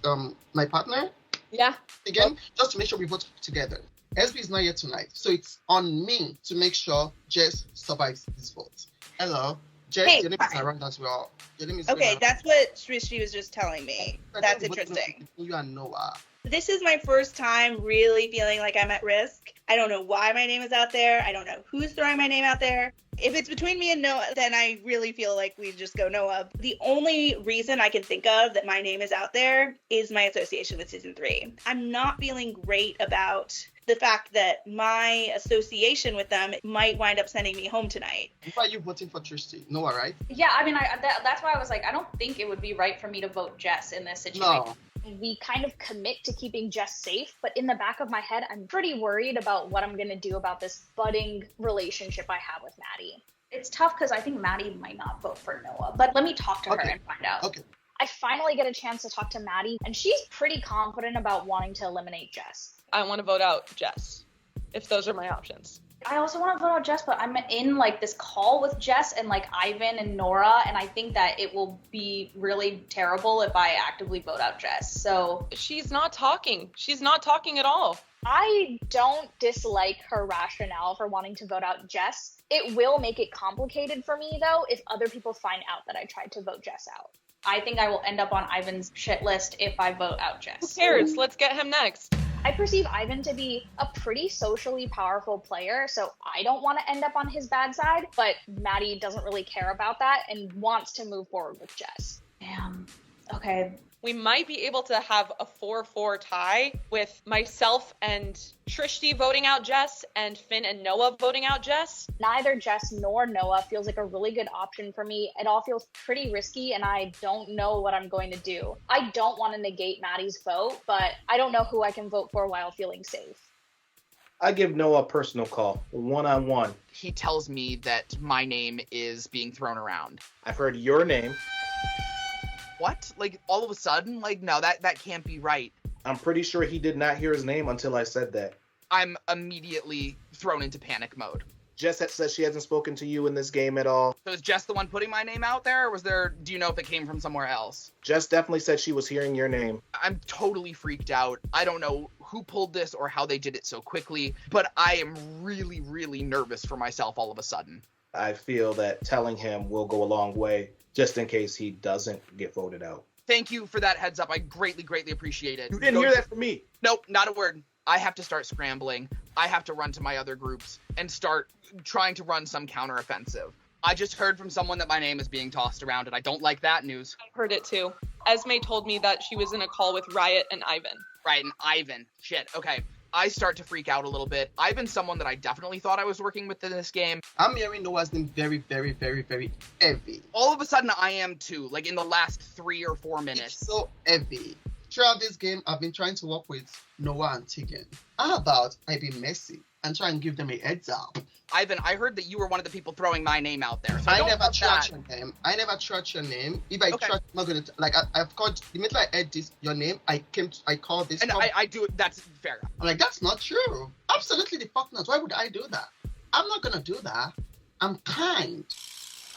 my partner. Yeah. Again, just to make sure we vote together. SB is not here tonight, so it's on me to make sure Jess survives this vote. Hello. Jess, Hey, your name is around as well. Your name is Okay, around. that's what Swishy was just telling me. That's interesting. You and Noah. This is my first time really feeling like I'm at risk. I don't know why my name is out there. I don't know who's throwing my name out there. If it's between me and Noah, then I really feel like we just go Noah. The only reason I can think of that my name is out there is my association with season 3. I'm not feeling great about the fact that my association with them might wind up sending me home tonight. Why are you voting for Tristy? Noah, right? Yeah, I mean, that's why I was like, I don't think it would be right for me to vote Jess in this situation. No. We kind of commit to keeping Jess safe, but in the back of my head, I'm pretty worried about what I'm going to do about this budding relationship I have with Maddie. It's tough because I think Maddie might not vote for Noah, but let me talk to her and find out. Okay. I finally get a chance to talk to Maddie, and she's pretty confident about wanting to eliminate Jess. I want to vote out Jess, if those are my options. I also want to vote out Jess, but I'm in like this call with Jess and like Ivan and Nora, and I think that it will be really terrible if I actively vote out Jess. So she's not talking. She's not talking at all. I don't dislike her rationale for wanting to vote out Jess. It will make it complicated for me, though, if other people find out that I tried to vote Jess out. I think I will end up on Ivan's shit list if I vote out Jess. Who cares? Let's get him next. I perceive Ivan to be a pretty socially powerful player, so I don't want to end up on his bad side, but Maddie doesn't really care about that and wants to move forward with Jess. Damn. Okay. We might be able to have a 4-4 tie with myself and Trishti voting out Jess and Finn and Noah voting out Jess. Neither Jess nor Noah feels like a really good option for me. It all feels pretty risky and I don't know what I'm going to do. I don't want to negate Maddie's vote, but I don't know who I can vote for while feeling safe. I give Noah a personal call, one-on-one. He tells me that my name is being thrown around. I've heard your name. What? Like, all of a sudden? Like, no, that can't be right. I'm pretty sure he did not hear his name until I said that. I'm immediately thrown into panic mode. Jess says she hasn't spoken to you in this game at all. So is Jess the one putting my name out there, or do you know if it came from somewhere else? Jess definitely said she was hearing your name. I'm totally freaked out. I don't know who pulled this or how they did it so quickly, but I am really, really nervous for myself all of a sudden. I feel that telling him will go a long way, just in case he doesn't get voted out. Thank you for that heads up. I greatly, greatly appreciate it. You didn't hear that from me. Nope, not a word. I have to start scrambling. I have to run to my other groups and start trying to run some counteroffensive. I just heard from someone that my name is being tossed around, and I don't like that news. I heard it too. Esme told me that she was in a call with Riot and Ivan. Right, and Ivan. Shit, okay. I start to freak out a little bit. Ivan's someone that I definitely thought I was working with in this game. I'm hearing Noah's name very, very, very, very heavy. All of a sudden, I am too, like in the last 3 or 4 minutes. It's so heavy. Throughout this game, I've been trying to work with Noah and Tegan. How about I be messy and try and give them a heads up? Ivan, I heard that you were one of the people throwing my name out there. So I never trust your name. I never trust your name. If I trust, I'm not gonna I've called immediately I heard this your name. I called this. And I do it. That's fair. I'm like, that's not true. Absolutely the fuck not. Why would I do that? I'm not gonna do that. I'm kind.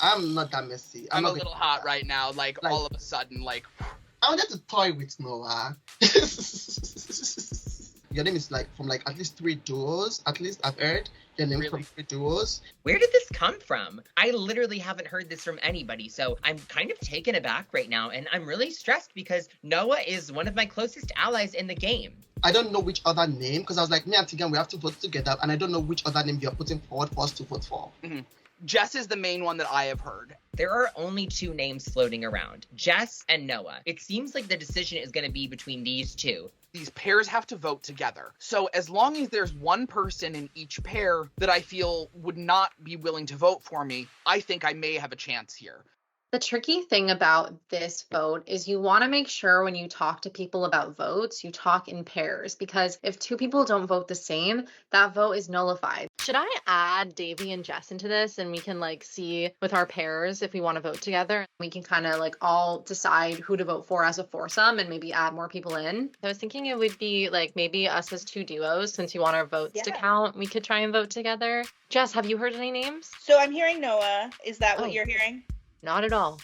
I'm not that messy. I'm a little hot right now. Like all of a sudden, like. I wanted to toy with Noah. Your name is like from like at least 3 duos. At least I've heard your name from 3 duos. Where did this come from? I literally haven't heard this from anybody, so I'm kind of taken aback right now, and I'm really stressed because Noah is one of my closest allies in the game. I don't know which other name, because I was like, me and Tegan, we have to vote together, and I don't know which other name you're putting forward for us to vote for. Mm-hmm. Jess is the main one that I have heard. There are only 2 names floating around, Jess and Noah. It seems like the decision is going to be between these 2. These pairs have to vote together. So as long as there's one person in each pair that I feel would not be willing to vote for me, I think I may have a chance here. The tricky thing about this vote is you want to make sure when you talk to people about votes, you talk in pairs, because if 2 people don't vote the same, that vote is nullified. Should I add Davy and Jess into this and we can like see with our pairs if we want to vote together? We can kind of like all decide who to vote for as a foursome and maybe add more people in. I was thinking it would be like maybe us as 2 duos, since you want our votes to count. We could try and vote together. Jess, have you heard any names? So I'm hearing Noah. Is that what you're hearing? Not at all.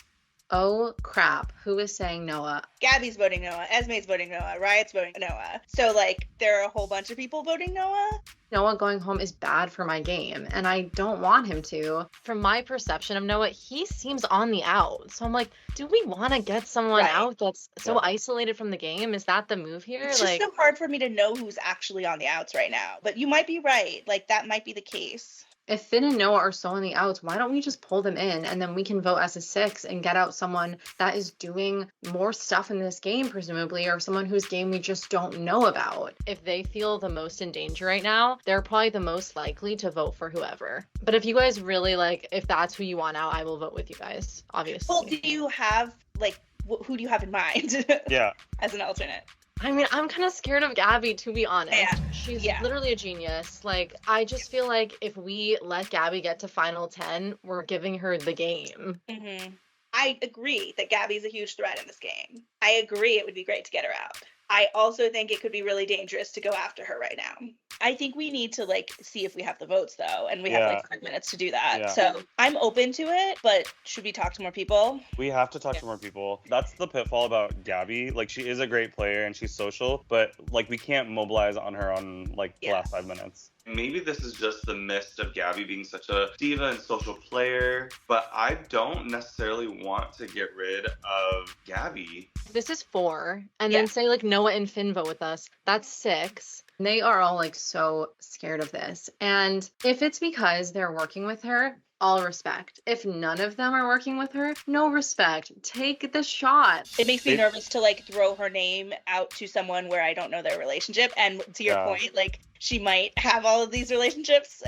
Oh, crap. Who is saying Noah? Gabby's voting Noah. Esme's voting Noah. Riot's voting Noah. So, like, there are a whole bunch of people voting Noah? Noah going home is bad for my game, and I don't want him to. From my perception of Noah, he seems on the out. So I'm like, do we want to get someone out that's so isolated from the game? Is that the move here? It's just so hard for me to know who's actually on the outs right now. But you might be right. Like, that might be the case. If Finn and Noah are so on the outs, why don't we just pull them in and then we can vote as a 6 and get out someone that is doing more stuff in this game, presumably, or someone whose game we just don't know about. If they feel the most in danger right now, they're probably the most likely to vote for whoever. But if you guys really like, if that's who you want out, I will vote with you guys, obviously. Well, do you have, like, who do you have in mind? Yeah. As an alternate? I mean, I'm kind of scared of Gabby, to be honest. Yeah. She's literally a genius. Like, I just feel like if we let Gabby get to Final 10, we're giving her the game. Mm-hmm. I agree that Gabby's a huge threat in this game. I agree it would be great to get her out. I also think it could be really dangerous to go after her right now. I think we need to, like, see if we have the votes, though, and we have, like, 5 minutes to do that. Yeah. So I'm open to it, but should we talk to more people? We have to talk to more people. That's the pitfall about Gabby. Like, she is a great player and she's social, but, like, we can't mobilize on her on, like, the last 5 minutes. Maybe this is just the mist of Gabby being such a diva and social player, but I don't necessarily want to get rid of Gabby. This is 4, and then say, like, Noah and Finn vote with us. That's 6. They are all, like, so scared of this. And if it's because they're working with her, all respect. If none of them are working with her, no respect. Take the shot. It makes me nervous to, like, throw her name out to someone where I don't know their relationship. And to your point, like, she might have all of these relationships.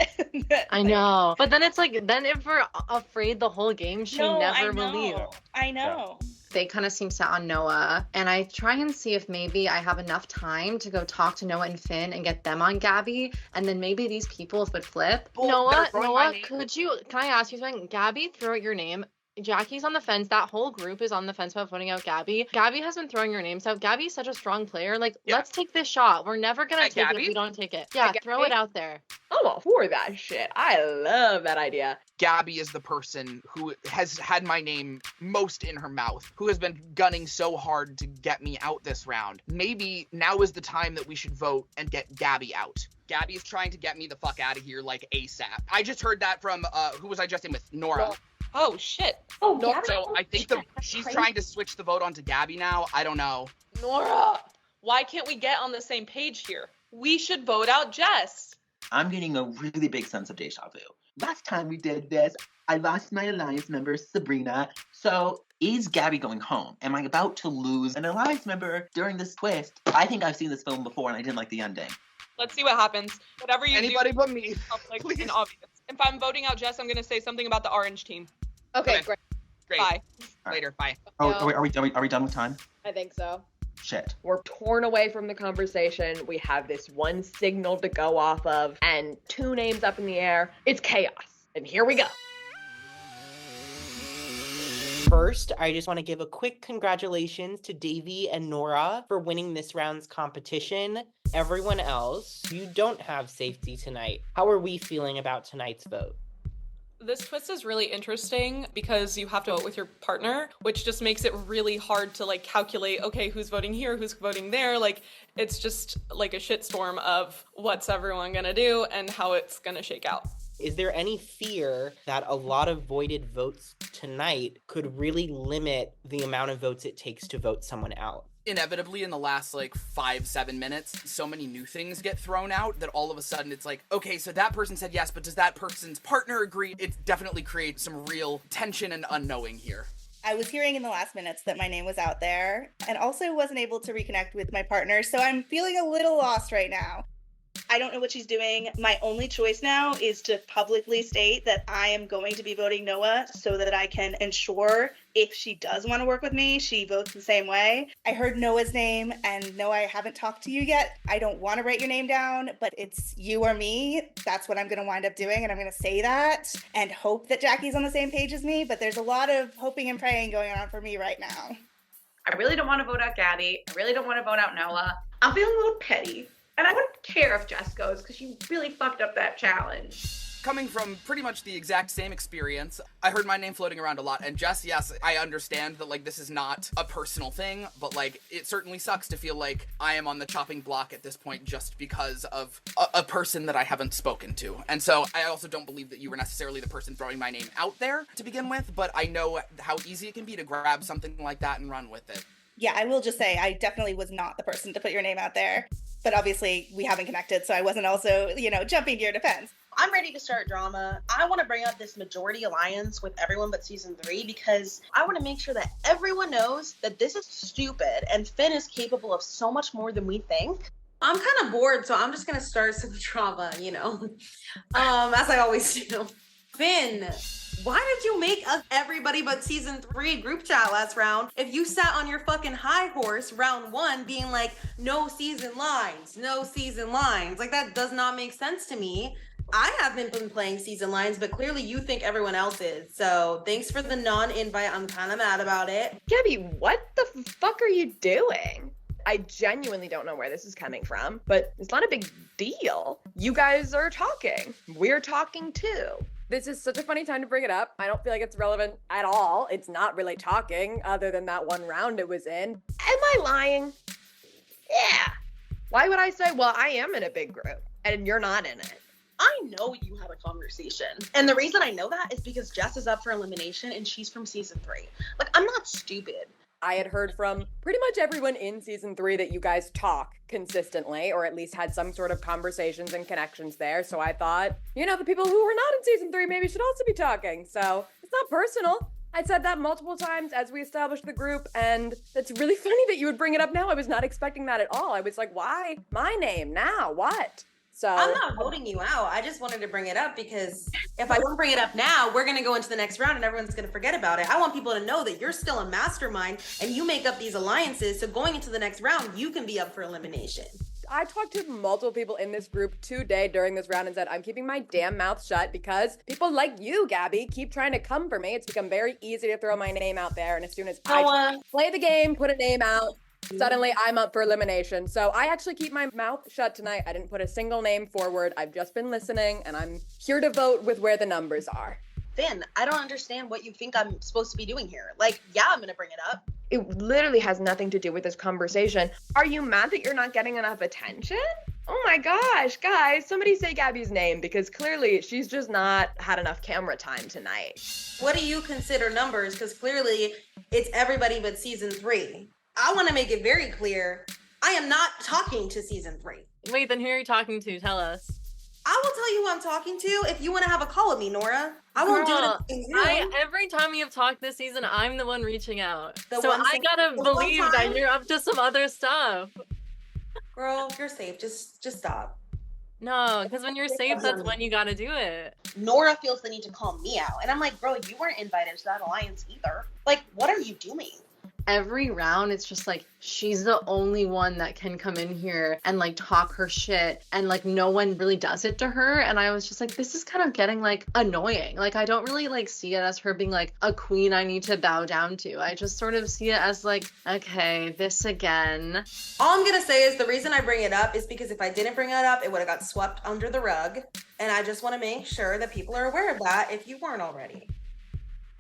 I know. But then it's like, then if we're afraid the whole game, she'll never believe. I know. They kind of seem set on Noah, and I try and see if maybe I have enough time to go talk to Noah and Finn and get them on Gabby, and then maybe these people would flip. Noah, can I ask you something? Gabby, throw out your name. Jackie's on the fence. That whole group is on the fence about voting out Gabby. Gabby has been throwing your names out. Gabby's such a strong player. Like, let's take this shot. We're never going to take it if we don't take it. Yeah, throw it out there. I'm all for that shit. I love that idea. Gabby is the person who has had my name most in her mouth, who has been gunning so hard to get me out this round. Maybe now is the time that we should vote and get Gabby out. Gabby is trying to get me the fuck out of here, like, ASAP. I just heard that from, who was I just in with? Nora. Oh, shit. Oh, Nora. So I think she's trying to switch the vote onto Gabby now. I don't know. Nora, why can't we get on the same page here? We should vote out Jess. I'm getting a really big sense of deja vu. Last time we did this, I lost my alliance member, Sabrina. So is Gabby going home? Am I about to lose an alliance member during this twist? I think I've seen this film before and I didn't like the ending. Let's see what happens. Whatever you Anybody but me. Public and obvious. If I'm voting out Jess, I'm going to say something about the orange team. Okay, great. Bye. Later, bye. Oh, are we done with time? I think so. Shit. We're torn away from the conversation. We have this one signal to go off of and 2 names up in the air. It's chaos. And here we go. First, I just want to give a quick congratulations to Davy and Nora for winning this round's competition. Everyone else, you don't have safety tonight. How are we feeling about tonight's vote? This twist is really interesting because you have to vote with your partner, which just makes it really hard to like calculate, okay, who's voting here, who's voting there. Like, it's just like a shitstorm of what's everyone gonna do and how it's gonna shake out. Is there any fear that a lot of voided votes tonight could really limit the amount of votes it takes to vote someone out? Inevitably in the last like 5-7 minutes, so many new things get thrown out that all of a sudden it's like, okay, so that person said yes, but does that person's partner agree? It definitely creates some real tension and unknowing here. I was hearing in the last minutes that my name was out there and also wasn't able to reconnect with my partner, so I'm feeling a little lost right now. I don't know what she's doing. My only choice now is to publicly state that I am going to be voting Noah so that I can ensure if she does want to work with me, she votes the same way. I heard Noah's name, and Noah, I haven't talked to you yet. I don't want to write your name down, but it's you or me. That's what I'm going to wind up doing, and I'm going to say that and hope that Jackie's on the same page as me, but there's a lot of hoping and praying going on for me right now. I really don't want to vote out Gabby. I really don't want to vote out Noah. I'm feeling a little petty. And I wouldn't care if Jess goes because she really fucked up that challenge. Coming from pretty much the exact same experience, I heard my name floating around a lot. And Jess, yes, I understand that like this is not a personal thing, but like it certainly sucks to feel like I am on the chopping block at this point just because of a person that I haven't spoken to. And so I also don't believe that you were necessarily the person throwing my name out there to begin with, but I know how easy it can be to grab something like that and run with it. Yeah, I will just say I definitely was not the person to put your name out there. But obviously we haven't connected, so I wasn't also, jumping to your defense. I'm ready to start drama. I want to bring up this majority alliance with everyone but season 3 because I want to make sure that everyone knows that this is stupid and Finn is capable of so much more than we think. I'm kind of bored, so I'm just going to start some drama, as I always do. Finn, why did you make us everybody but season 3 group chat last round if you sat on your fucking high horse round 1 being like, no season lines, no season lines? Like, that does not make sense to me. I haven't been playing season lines, but clearly you think everyone else is. So thanks for the non-invite. I'm kind of mad about it. Gabby, what the fuck are you doing? I genuinely don't know where this is coming from, but it's not a big deal. You guys are talking. We're talking too. This is such a funny time to bring it up. I don't feel like it's relevant at all. It's not really talking other than that one round it was in. Am I lying? Yeah. Why would I say, well, I am in a big group and you're not in it? I know you had a conversation. And the reason I know that is because Jess is up for elimination and she's from season 3. Like, I'm not stupid. I had heard from pretty much everyone in season 3 that you guys talk consistently, or at least had some sort of conversations and connections there. So I thought, the people who were not in season 3 maybe should also be talking. So it's not personal. I said that multiple times as we established the group, and it's really funny that you would bring it up now. I was not expecting that at all. I was like, why my name now? What? So I'm not voting you out. I just wanted to bring it up because if I don't bring it up now, we're going to go into the next round and everyone's going to forget about it. I want people to know that you're still a mastermind and you make up these alliances. So going into the next round, you can be up for elimination. I talked to multiple people in this group today during this round and said, I'm keeping my damn mouth shut because people like you, Gabby, keep trying to come for me. It's become very easy to throw my name out there. And as soon as I play the game, put a name out, suddenly I'm up for elimination. So I actually keep my mouth shut tonight. I didn't put a single name forward. I've just been listening and I'm here to vote with where the numbers are. Finn, I don't understand what you think I'm supposed to be doing here. Like, yeah, I'm gonna bring it up. It literally has nothing to do with this conversation. Are you mad that you're not getting enough attention? Oh my gosh, guys, somebody say Gabby's name because clearly she's just not had enough camera time tonight. What do you consider numbers? Because clearly it's everybody but season 3. I want to make it very clear, I am not talking to season 3. Wait, then who are you talking to? Tell us. I will tell you who I'm talking to if you want to have a call with me, Nora. I won't do it. Every time you've talked this season, I'm the one reaching out. So I gotta believe that you're up to some other stuff. Girl, you're safe. Just stop. No, because when you're safe, that's when you gotta do it. Nora feels the need to call me out. And I'm like, bro, you weren't invited to that alliance either. Like, what are you doing? every round it's just like she's the only one that can come in here and like talk her shit, and like no one really does it to her. And I was just like, this is kind of getting like annoying. Like I don't really like see it as her being like a queen I need to bow down to. I just sort of see it as like, okay, this again. All I'm gonna say is the reason I bring it up is because if I didn't bring it up, it would have got swept under the rug. And I just want to make sure that people are aware of that if you weren't already.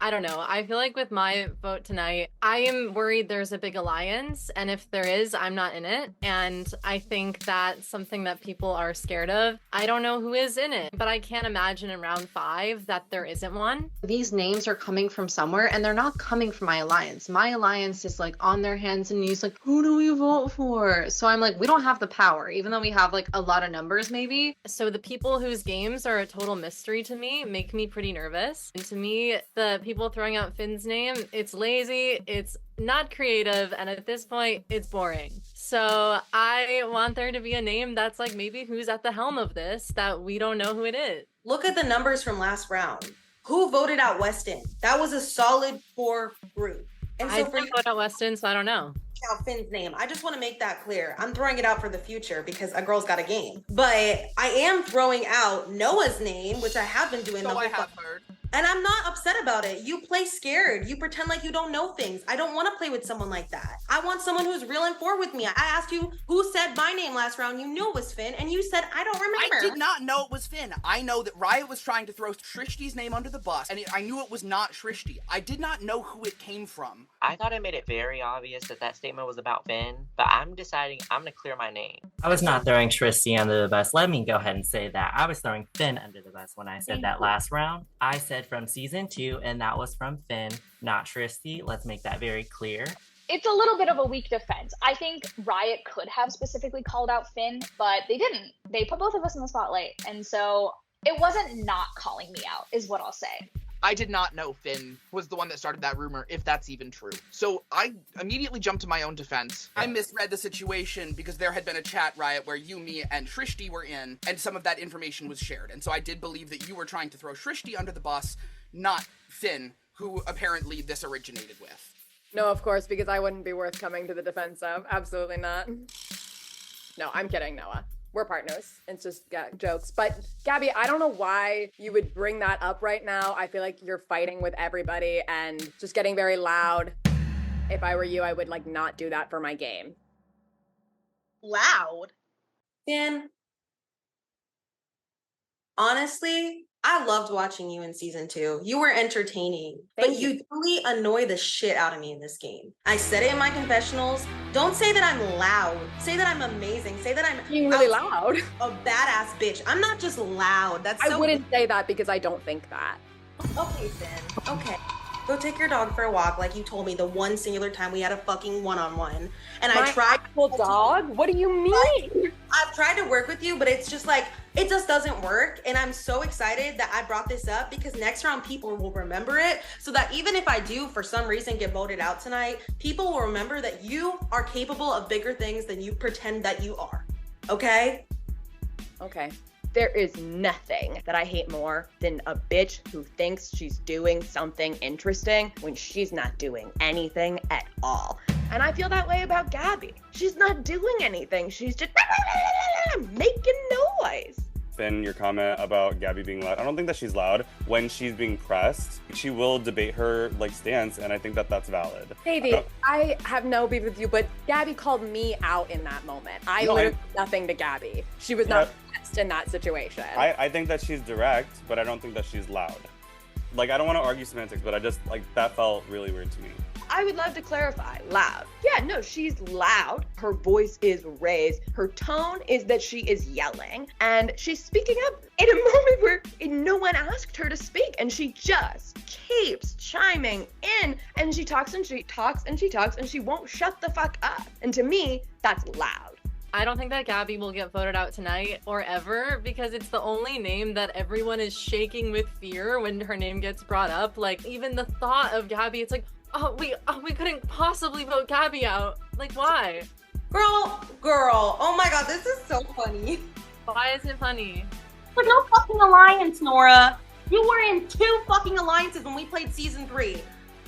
I don't know. I feel like with my vote tonight, I am worried there's a big alliance. And if there is, I'm not in it. And I think that's something that people are scared of. I don't know who is in it, but I can't imagine in round 5 that there isn't one. These names are coming from somewhere and they're not coming from my alliance. My alliance is like on their hands and knees like, who do we vote for? So I'm like, we don't have the power, even though we have like a lot of numbers maybe. So the people whose games are a total mystery to me make me pretty nervous. And to me, the people throwing out Finn's name, it's lazy, it's not creative, and at this point, it's boring. So I want there to be a name that's like maybe who's at the helm of this that we don't know who it is. Look at the numbers from last round. Who voted out Weston? That was a solid 4 group. And so I didn't vote out Weston, so I don't know. Out Finn's name. I just want to make that clear. I'm throwing it out for the future because a girl's got a game. But I am throwing out Noah's name, which I have been doing. So I have heard. And I'm not upset about it. You play scared. You pretend like you don't know things. I don't want to play with someone like that. I want someone who's real and forward with me. I asked you who said my name last round. You knew it was Finn, and you said, I don't remember. I did not know it was Finn. I know that Riot was trying to throw Shrishti's name under the bus, and I knew it was not Shrishti. I did not know who it came from. I thought I made it very obvious that that statement was about Finn, but I'm deciding I'm going to clear my name. I was not throwing Shrishti under the bus. Let me go ahead and say that. I was throwing Finn under the bus when I said that last round. I said from season 2, and that was from Finn, not Shrishti. Let's make that very clear. It's a little bit of a weak defense. I think Riot could have specifically called out Finn, but they didn't. They put both of us in the spotlight. And so it wasn't not calling me out, is what I'll say. I did not know Finn was the one that started that rumor, if that's even true. So I immediately jumped to my own defense. I misread the situation because there had been a chat, Riot, where you, me, and Shrishti were in, and some of that information was shared. And so I did believe that you were trying to throw Shrishti under the bus, not Finn, who apparently this originated with. No, of course, because I wouldn't be worth coming to the defense of. Absolutely not. No, I'm kidding, Noah. We're partners. It's just jokes. But Gabby, I don't know why you would bring that up right now. I feel like you're fighting with everybody and just getting very loud. If I were you, I would like not do that for my game. Loud? Dan, honestly, I loved watching you in season 2. You were entertaining, but you really annoy the shit out of me in this game. I said it in my confessionals. Don't say that I'm loud. Say that I'm amazing. Say that I'm being really loud. A badass bitch. I'm not just loud. That's so I wouldn't say that because I don't think that. Okay, Finn. Okay. Go take your dog for a walk like you told me the one singular time we had a fucking one-on-one. And I tried dog? What do you mean? I've tried to work with you, but it's just like, it just doesn't work. And I'm so excited that I brought this up because next round people will remember it so that even if I do for some reason get voted out tonight, people will remember that you are capable of bigger things than you pretend that you are. Okay? Okay. There is nothing that I hate more than a bitch who thinks she's doing something interesting when she's not doing anything at all. And I feel that way about Gabby. She's not doing anything. She's just making noise. Finn, your comment about Gabby being loud, I don't think that she's loud. When she's being pressed, she will debate her stance, and I think that that's valid. Baby, I have no beef with you, but Gabby called me out in that moment. I literally did nothing to Gabby. She was not pressed in that situation. I think that she's direct, but I don't think that she's loud. I don't want to argue semantics, but I just, that felt really weird to me. I would love to clarify, loud. Yeah, no, she's loud. Her voice is raised. Her tone is that she is yelling. And she's speaking up in a moment where no one asked her to speak. And she just keeps chiming in. And she talks and she talks and she talks and she won't shut the fuck up. And to me, that's loud. I don't think that Gabby will get voted out tonight or ever because it's the only name that everyone is shaking with fear when her name gets brought up. Even the thought of Gabby, it's like, we couldn't possibly vote Gabby out. Why? Girl, oh my god, this is so funny. Why is it funny? There's no fucking alliance, Nora. You were in 2 fucking alliances when we played season 3.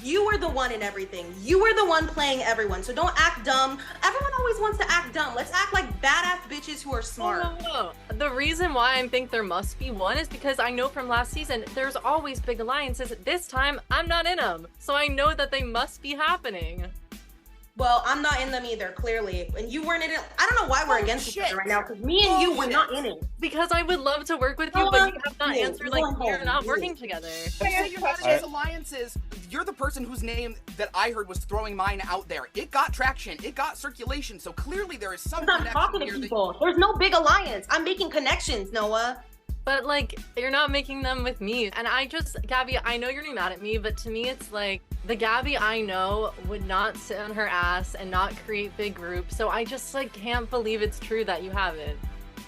You were the one in everything. You were the one playing everyone. So don't act dumb. Everyone always wants to act dumb. Let's act like badass bitches who are smart. No. The reason why I think there must be one is because I know from last season, there's always big alliances. This time, I'm not in them. So I know that they must be happening. Well, I'm not in them either, clearly. And you weren't in it. I don't know why we're against each other right now, because me and you were not in it. Because I would love to work with you, but you have not answered, like, we're not working together. You're not in these alliances. You're the person whose name that I heard was throwing mine out there. It got traction. It got circulation. So clearly there is some I'm not talking to people. There's no big alliance. I'm making connections, Noah. But, like, you're not making them with me. And Gabby, I know you're mad at me, but to me it's like, the Gabby I know would not sit on her ass and not create big groups. So I just, like, can't believe it's true that you haven't.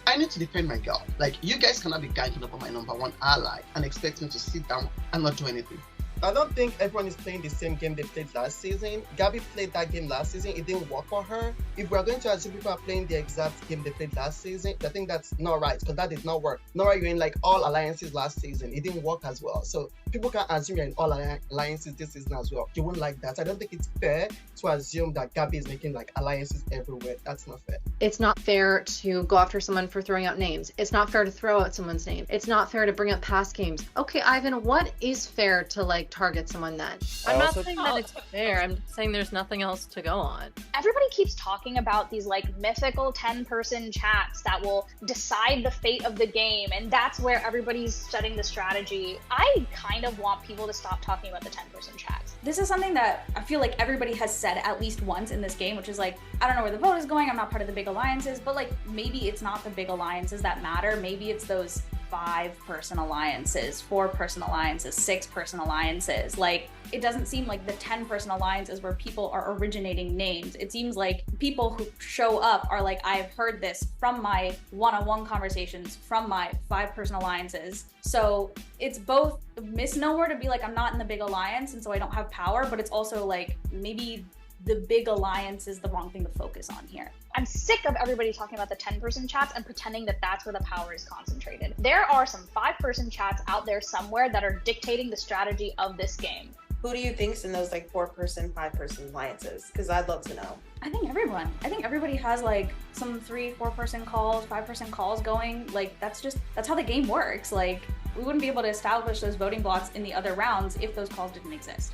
I need to defend my girl. Like, you guys cannot be ganging up on my number one ally and expect me to sit down and not do anything. I don't think everyone is playing the same game they played last season. Gabby played that game last season. It didn't work for her. If we're going to assume people are playing the exact game they played last season, I think that's not right, because that did not work. Nora, you're in like all alliances last season. It didn't work as well. So people can assume you're in all alliances this season as well. You wouldn't like that. So I don't think it's fair to assume that Gabby is making like alliances everywhere. That's not fair. It's not fair to go after someone for throwing out names. It's not fair to throw out someone's name. It's not fair to bring up past games. Okay, Ivan, what is fair to like target someone then? I'm not saying that it's fair. I'm saying there's nothing else to go on. Everybody keeps talking about these like mythical 10-person chats that will decide the fate of the game, and that's where everybody's setting the strategy. I kind of want people to stop talking about the 10-person chats. This is something that I feel like everybody has said at least once in this game, which is like, I don't know where the vote is going, I'm not part of the big alliances, but like maybe it's not the big alliances that matter. Maybe it's those 5-person alliances, 4-person alliances, 6-person alliances. Like, it doesn't seem like the 10-person alliances where people are originating names. It seems like people who show up are like, I've heard this from my one-on-one conversations, from my 5-person alliances. So it's both a misnomer to be like, I'm not in the big alliance and so I don't have power, but it's also like, maybe the big alliance is the wrong thing to focus on here. I'm sick of everybody talking about the 10-person chats and pretending that that's where the power is concentrated. There are some 5-person chats out there somewhere that are dictating the strategy of this game. Who do you think's in those like 4-person, 5-person alliances? Because I'd love to know. I think everyone. I think everybody has like some 3-4-person calls, 5-person calls going. Like that's how the game works. Like we wouldn't be able to establish those voting blocks in the other rounds if those calls didn't exist.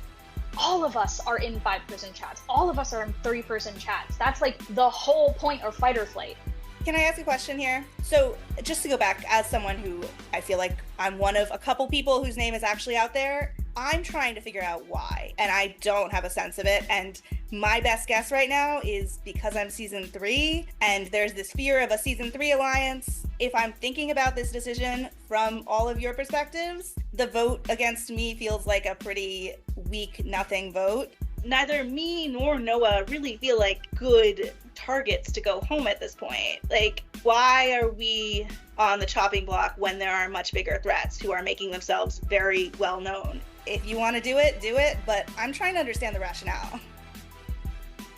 All of us are in 5-person chats. All of us are in 3-person chats. That's like the whole point of fight or flight. Can I ask a question here? So just to go back, as someone who I feel like I'm one of a couple people whose name is actually out there, I'm trying to figure out why, and I don't have a sense of it. And my best guess right now is because I'm season 3 and there's this fear of a season 3 alliance. If I'm thinking about this decision from all of your perspectives, the vote against me feels like a pretty weak nothing vote. Neither me nor Noah really feel like good targets to go home at this point. Like, why are we on the chopping block when there are much bigger threats who are making themselves very well known? If you want to do it, but I'm trying to understand the rationale.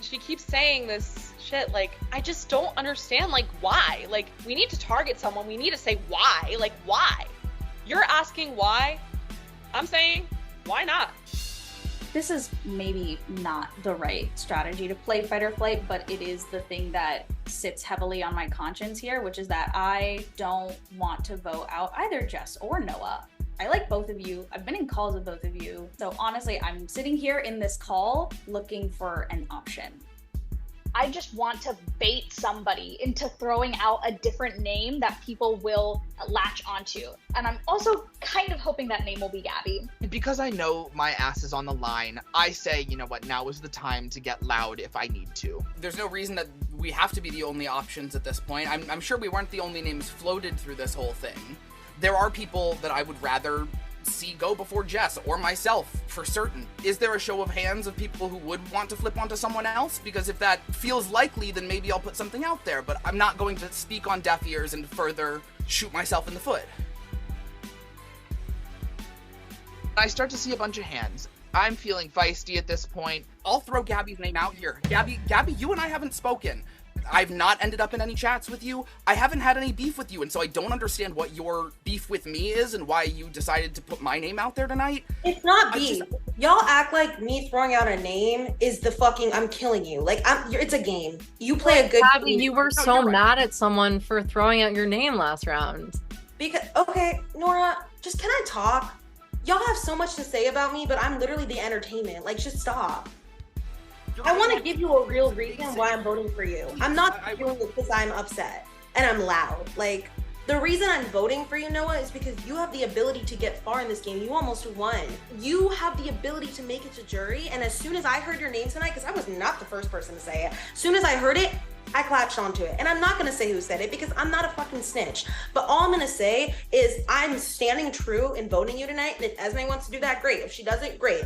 She keeps saying this shit, like, I just don't understand, like, why? Like, we need to target someone, we need to say why, like, why? You're asking why? I'm saying, why not? This is maybe not the right strategy to play fight or flight, but it is the thing that sits heavily on my conscience here, which is that I don't want to vote out either Jess or Noah. I like both of you. I've been in calls with both of you. So honestly, I'm sitting here in this call looking for an option. I just want to bait somebody into throwing out a different name that people will latch onto. And I'm also kind of hoping that name will be Gabby. Because I know my ass is on the line, I say, you know what, now is the time to get loud if I need to. There's no reason that we have to be the only options at this point. I'm sure we weren't the only names floated through this whole thing. There are people that I would rather see go before Jess or myself, for certain. Is there a show of hands of people who would want to flip onto someone else? Because if that feels likely, then maybe I'll put something out there, but I'm not going to speak on deaf ears and further shoot myself in the foot. I start to see a bunch of hands. I'm feeling feisty at this point. I'll throw Gabby's name out here. Gabby, you and I haven't spoken. I've not ended up in any chats with you. I haven't had any beef with you, and so I don't understand what your beef with me is and why you decided to put my name out there tonight. It's not beef. Y'all act like me throwing out a name is the fucking I'm killing you. Like, it's a game. You play a good Abby, game. you were so mad at someone for throwing out your name last round. Because, okay, Nora, just can I talk? Y'all have so much to say about me, but I'm literally the entertainment. Like, just stop. I want to give you a real reason why I'm voting for you. I'm not doing it because I'm upset and I'm loud. Like, the reason I'm voting for you, Noah, is because you have the ability to get far in this game. You almost won. You have the ability to make it to jury, and as soon as I heard your name tonight, because I was not the first person to say it, as soon as I heard it, I clapped onto it. And I'm not gonna say who said it because I'm not a fucking snitch. But all I'm gonna say is I'm standing true in voting you tonight, and if Esme wants to do that, great. If she doesn't, great.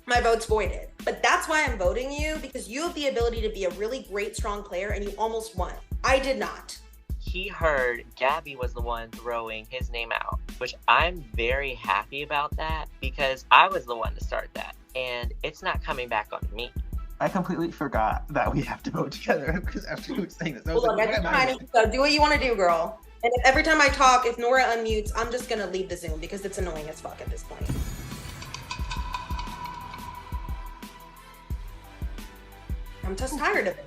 My vote's voided. But that's why I'm voting you, because you have the ability to be a really great, strong player, and you almost won. I did not. He heard Gabby was the one throwing his name out, which I'm very happy about that because I was the one to start that, and it's not coming back on me. I completely forgot that we have to vote together because after you were saying this, I was Well, like, look, what am I doing? so do what you want to do, girl. And if every time I talk, if Nora unmutes, I'm just gonna leave the Zoom because it's annoying as fuck at this point. I'm just tired of it.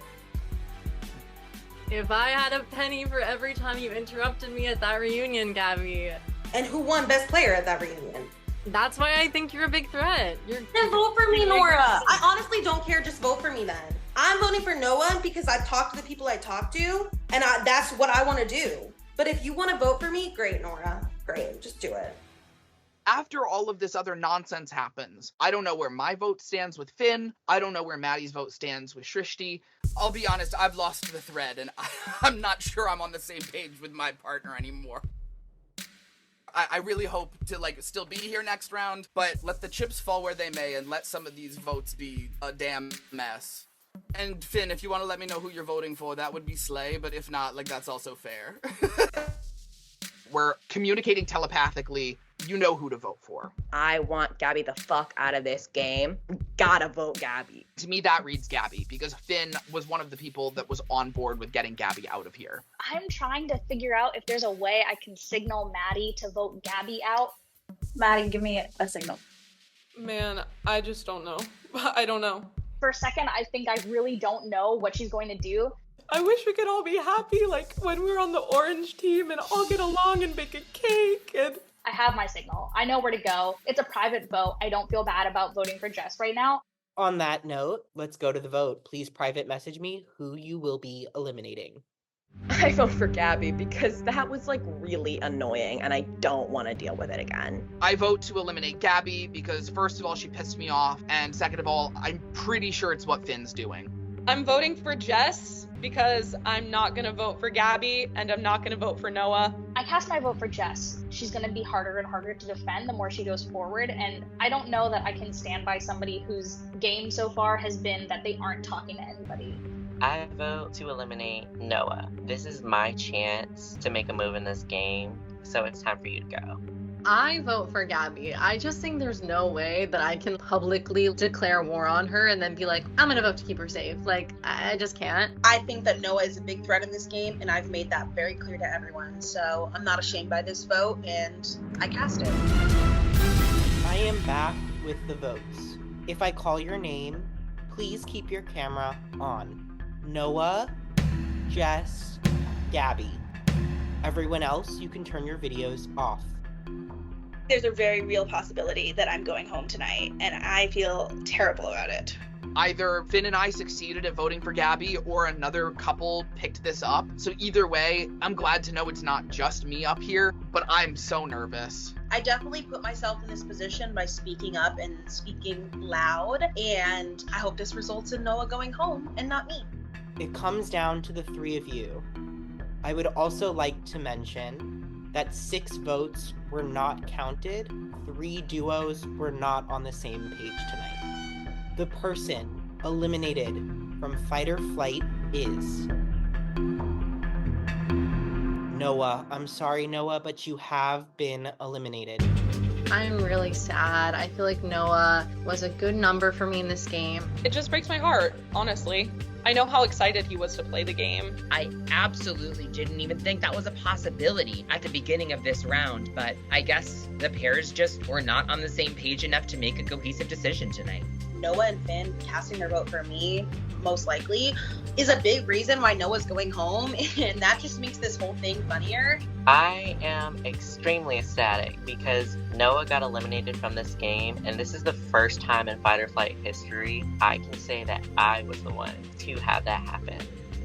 If I had a penny for every time you interrupted me at that reunion, Gabby. And who won Best Player at that reunion? That's why I think you're a big threat. Then vote for me, Nora. I honestly don't care. Just vote for me then. I'm voting for Noah because I've talked to the people I talked to, and that's what I want to do. But if you want to vote for me, great, Nora. Great. Just do it. After all of this other nonsense happens, I don't know where my vote stands with Finn. I don't know where Maddie's vote stands with Shrishti. I'll be honest, I've lost the thread, and I'm not sure I'm on the same page with my partner anymore. I really hope to, like, still be here next round, but let the chips fall where they may and let some of these votes be a damn mess. And Finn, if you want to let me know who you're voting for, that would be slay, but if not, like, that's also fair. We're communicating telepathically. You know who to vote for. I want Gabby the fuck out of this game. Gotta vote Gabby. To me, that reads Gabby, because Finn was one of the people that was on board with getting Gabby out of here. I'm trying to figure out if there's a way I can signal Maddie to vote Gabby out. Maddie, give me a signal. Man, I just don't know. I don't know. For a second, I think I really don't know what she's going to do. I wish we could all be happy like when we were on the orange team and all get along and bake a cake and... I have my signal. I know where to go. It's a private vote. I don't feel bad about voting for Jess right now. On that note, let's go to the vote. Please private message me who you will be eliminating. I vote for Gabby because that was like really annoying and I don't want to deal with it again. I vote to eliminate Gabby because first of all, she pissed me off, and second of all, I'm pretty sure it's what Finn's doing. I'm voting for Jess because I'm not gonna vote for Gabby and I'm not gonna vote for Noah. I cast my vote for Jess. She's gonna be harder and harder to defend the more she goes forward, and I don't know that I can stand by somebody whose game so far has been that they aren't talking to anybody. I vote to eliminate Noah. This is my chance to make a move in this game, so it's time for you to go. I vote for Gabby. I just think there's no way that I can publicly declare war on her and then be like, I'm gonna vote to keep her safe. Like, I just can't. I think that Noah is a big threat in this game, and I've made that very clear to everyone. So I'm not ashamed by this vote, and I cast it. I am back with the votes. If I call your name, please keep your camera on. Noah, Jess, Gabby. Everyone else, you can turn your videos off. There's a very real possibility that I'm going home tonight, and I feel terrible about it. Either Finn and I succeeded at voting for Gabby or another couple picked this up. So either way, I'm glad to know it's not just me up here, but I'm so nervous. I definitely put myself in this position by speaking up and speaking loud, and I hope this results in Noah going home and not me. It comes down to the three of you. I would also like to mention that 6 votes were not counted. 3 duos were not on the same page tonight. The person eliminated from Fight or Flight is Noah. I'm sorry, Noah, but you have been eliminated. I'm really sad. I feel like Noah was a good number for me in this game. It just breaks my heart, honestly. I know how excited he was to play the game. I absolutely didn't even think that was a possibility at the beginning of this round, but I guess the pairs just were not on the same page enough to make a cohesive decision tonight. Noah and Finn casting their vote for me, most likely, is a big reason why Noah's going home, and that just makes this whole thing funnier. I am extremely ecstatic because Noah got eliminated from this game, and this is the first time in Fight or Flight history I can say that I was the one to have that happen.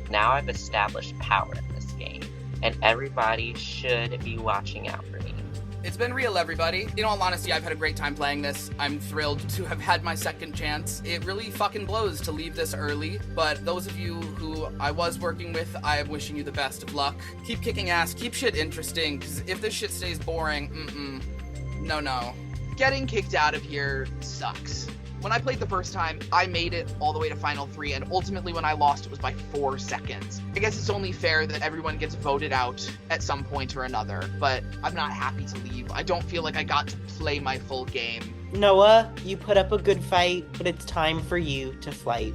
Now I've established power in this game, and everybody should be watching out for me. It's been real, everybody. In all honesty, I've had a great time playing this. I'm thrilled to have had my second chance. It really fucking blows to leave this early, but those of you who I was working with, I am wishing you the best of luck. Keep kicking ass, keep shit interesting, because if this shit stays boring, no. Getting kicked out of here sucks. When I played the first time, I made it all the way to Final 3, and ultimately when I lost, it was by 4 seconds. I guess it's only fair that everyone gets voted out at some point or another, but I'm not happy to leave. I don't feel like I got to play my full game. Noah, you put up a good fight, but it's time for you to flight.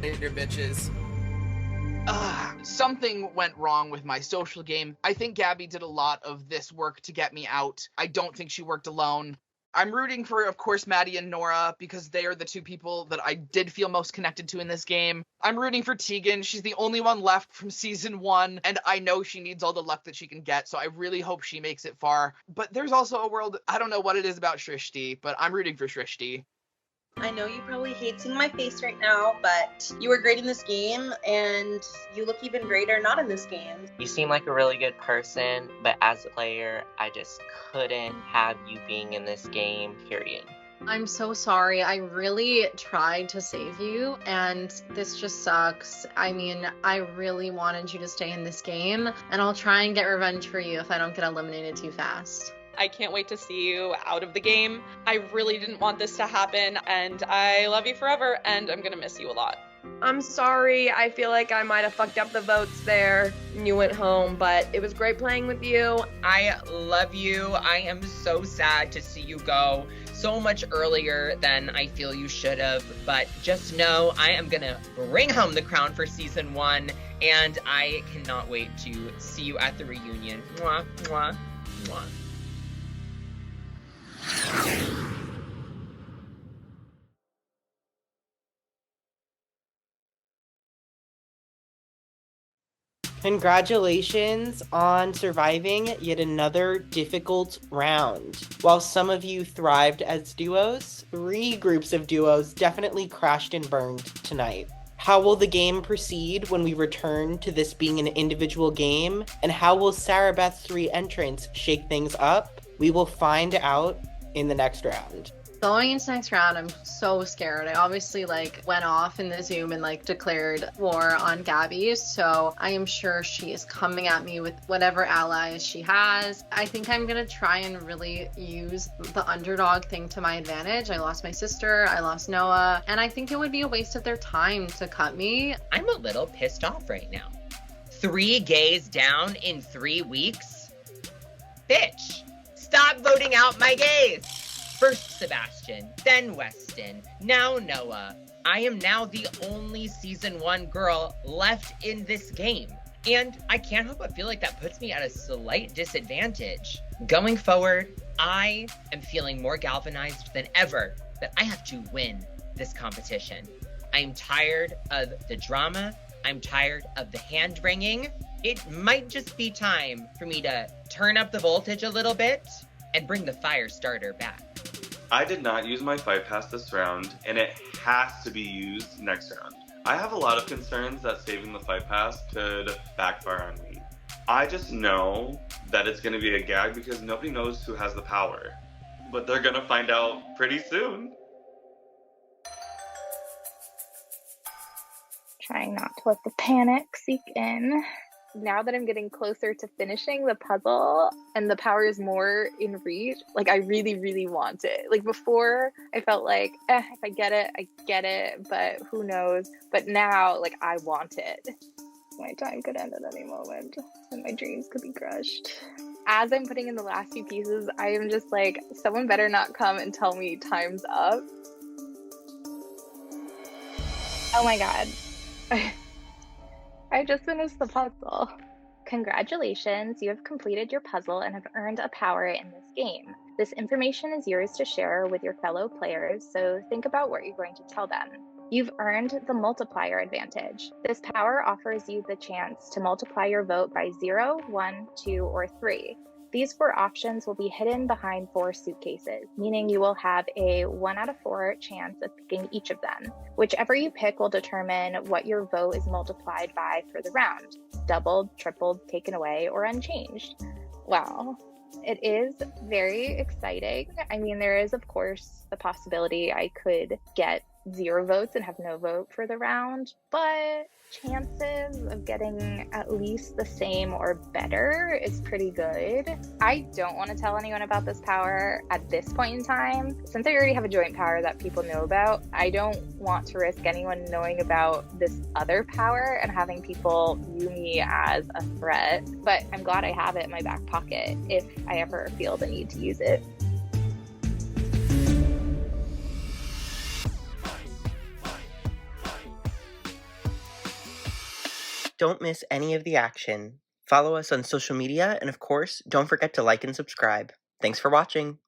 Later, bitches. Something went wrong with my social game. I think Gabby did a lot of this work to get me out. I don't think she worked alone. I'm rooting for, of course, Maddie and Nora because they are the two people that I did feel most connected to in this game. I'm rooting for Tegan. She's the only one left from season 1, and I know she needs all the luck that she can get, so I really hope she makes it far. But there's also a world, I don't know what it is about Shrishti, but I'm rooting for Shrishti. I know you probably hate seeing my face right now, but you were great in this game, and you look even greater not in this game. You seem like a really good person, but as a player, I just couldn't have you being in this game, period. I'm so sorry. I really tried to save you, and this just sucks. I mean, I really wanted you to stay in this game, and I'll try and get revenge for you if I don't get eliminated too fast. I can't wait to see you out of the game. I really didn't want this to happen, and I love you forever, and I'm gonna miss you a lot. I'm sorry. I feel like I might have fucked up the votes there and you went home, but it was great playing with you. I love you. I am so sad to see you go so much earlier than I feel you should have, but just know I am gonna bring home the crown for season 1, and I cannot wait to see you at the reunion. Mwah, mwah, mwah. Congratulations on surviving yet another difficult round. While some of you thrived as duos, 3 groups of duos definitely crashed and burned tonight. How will the game proceed when we return to this being an individual game? And how will Sarah Beth's re-entrance shake things up? We will find out in the next round. Going into next round, I'm so scared. I obviously went off in the Zoom and declared war on Gabby, so I am sure she is coming at me with whatever allies she has. I think I'm gonna try and really use the underdog thing to my advantage. I lost my sister, I lost Noah, and I think it would be a waste of their time to cut me. I'm a little pissed off right now. 3 gays down in 3 weeks? Bitch, stop voting out my gays! First Sebastian, then Weston, now Noah. I am now the only season 1 girl left in this game. And I can't help but feel like that puts me at a slight disadvantage. Going forward, I am feeling more galvanized than ever that I have to win this competition. I'm tired of the drama. I'm tired of the hand-wringing. It might just be time for me to turn up the voltage a little bit and bring the fire starter back. I did not use my fight pass this round, and it has to be used next round. I have a lot of concerns that saving the fight pass could backfire on me. I just know that it's going to be a gag because nobody knows who has the power. But they're going to find out pretty soon. Trying not to let the panic seep in. Now that I'm getting closer to finishing the puzzle and the power is more in reach, I really, really want it. Before, I felt like, if I get it, but who knows? But now, I want it. My time could end at any moment, and my dreams could be crushed. As I'm putting in the last few pieces, I am just someone better not come and tell me time's up. Oh my god. I just finished the puzzle. Congratulations, you have completed your puzzle and have earned a power in this game. This information is yours to share with your fellow players, so think about what you're going to tell them. You've earned the multiplier advantage. This power offers you the chance to multiply your vote by 0, 1, 2, or 3. These 4 options will be hidden behind 4 suitcases, meaning you will have a 1 out of 4 chance of picking each of them. Whichever you pick will determine what your vote is multiplied by for the round: doubled, tripled, taken away, or unchanged. Wow. It is very exciting. I mean, there is, of course, the possibility I could get 0 votes and have no vote for the round, but chances of getting at least the same or better is pretty good. I don't want to tell anyone about this power at this point in time. Since I already have a joint power that people know about, I don't want to risk anyone knowing about this other power and having people view me as a threat. But I'm glad I have it in my back pocket if I ever feel the need to use it. Don't miss any of the action. Follow us on social media, and of course, don't forget to like and subscribe. Thanks for watching.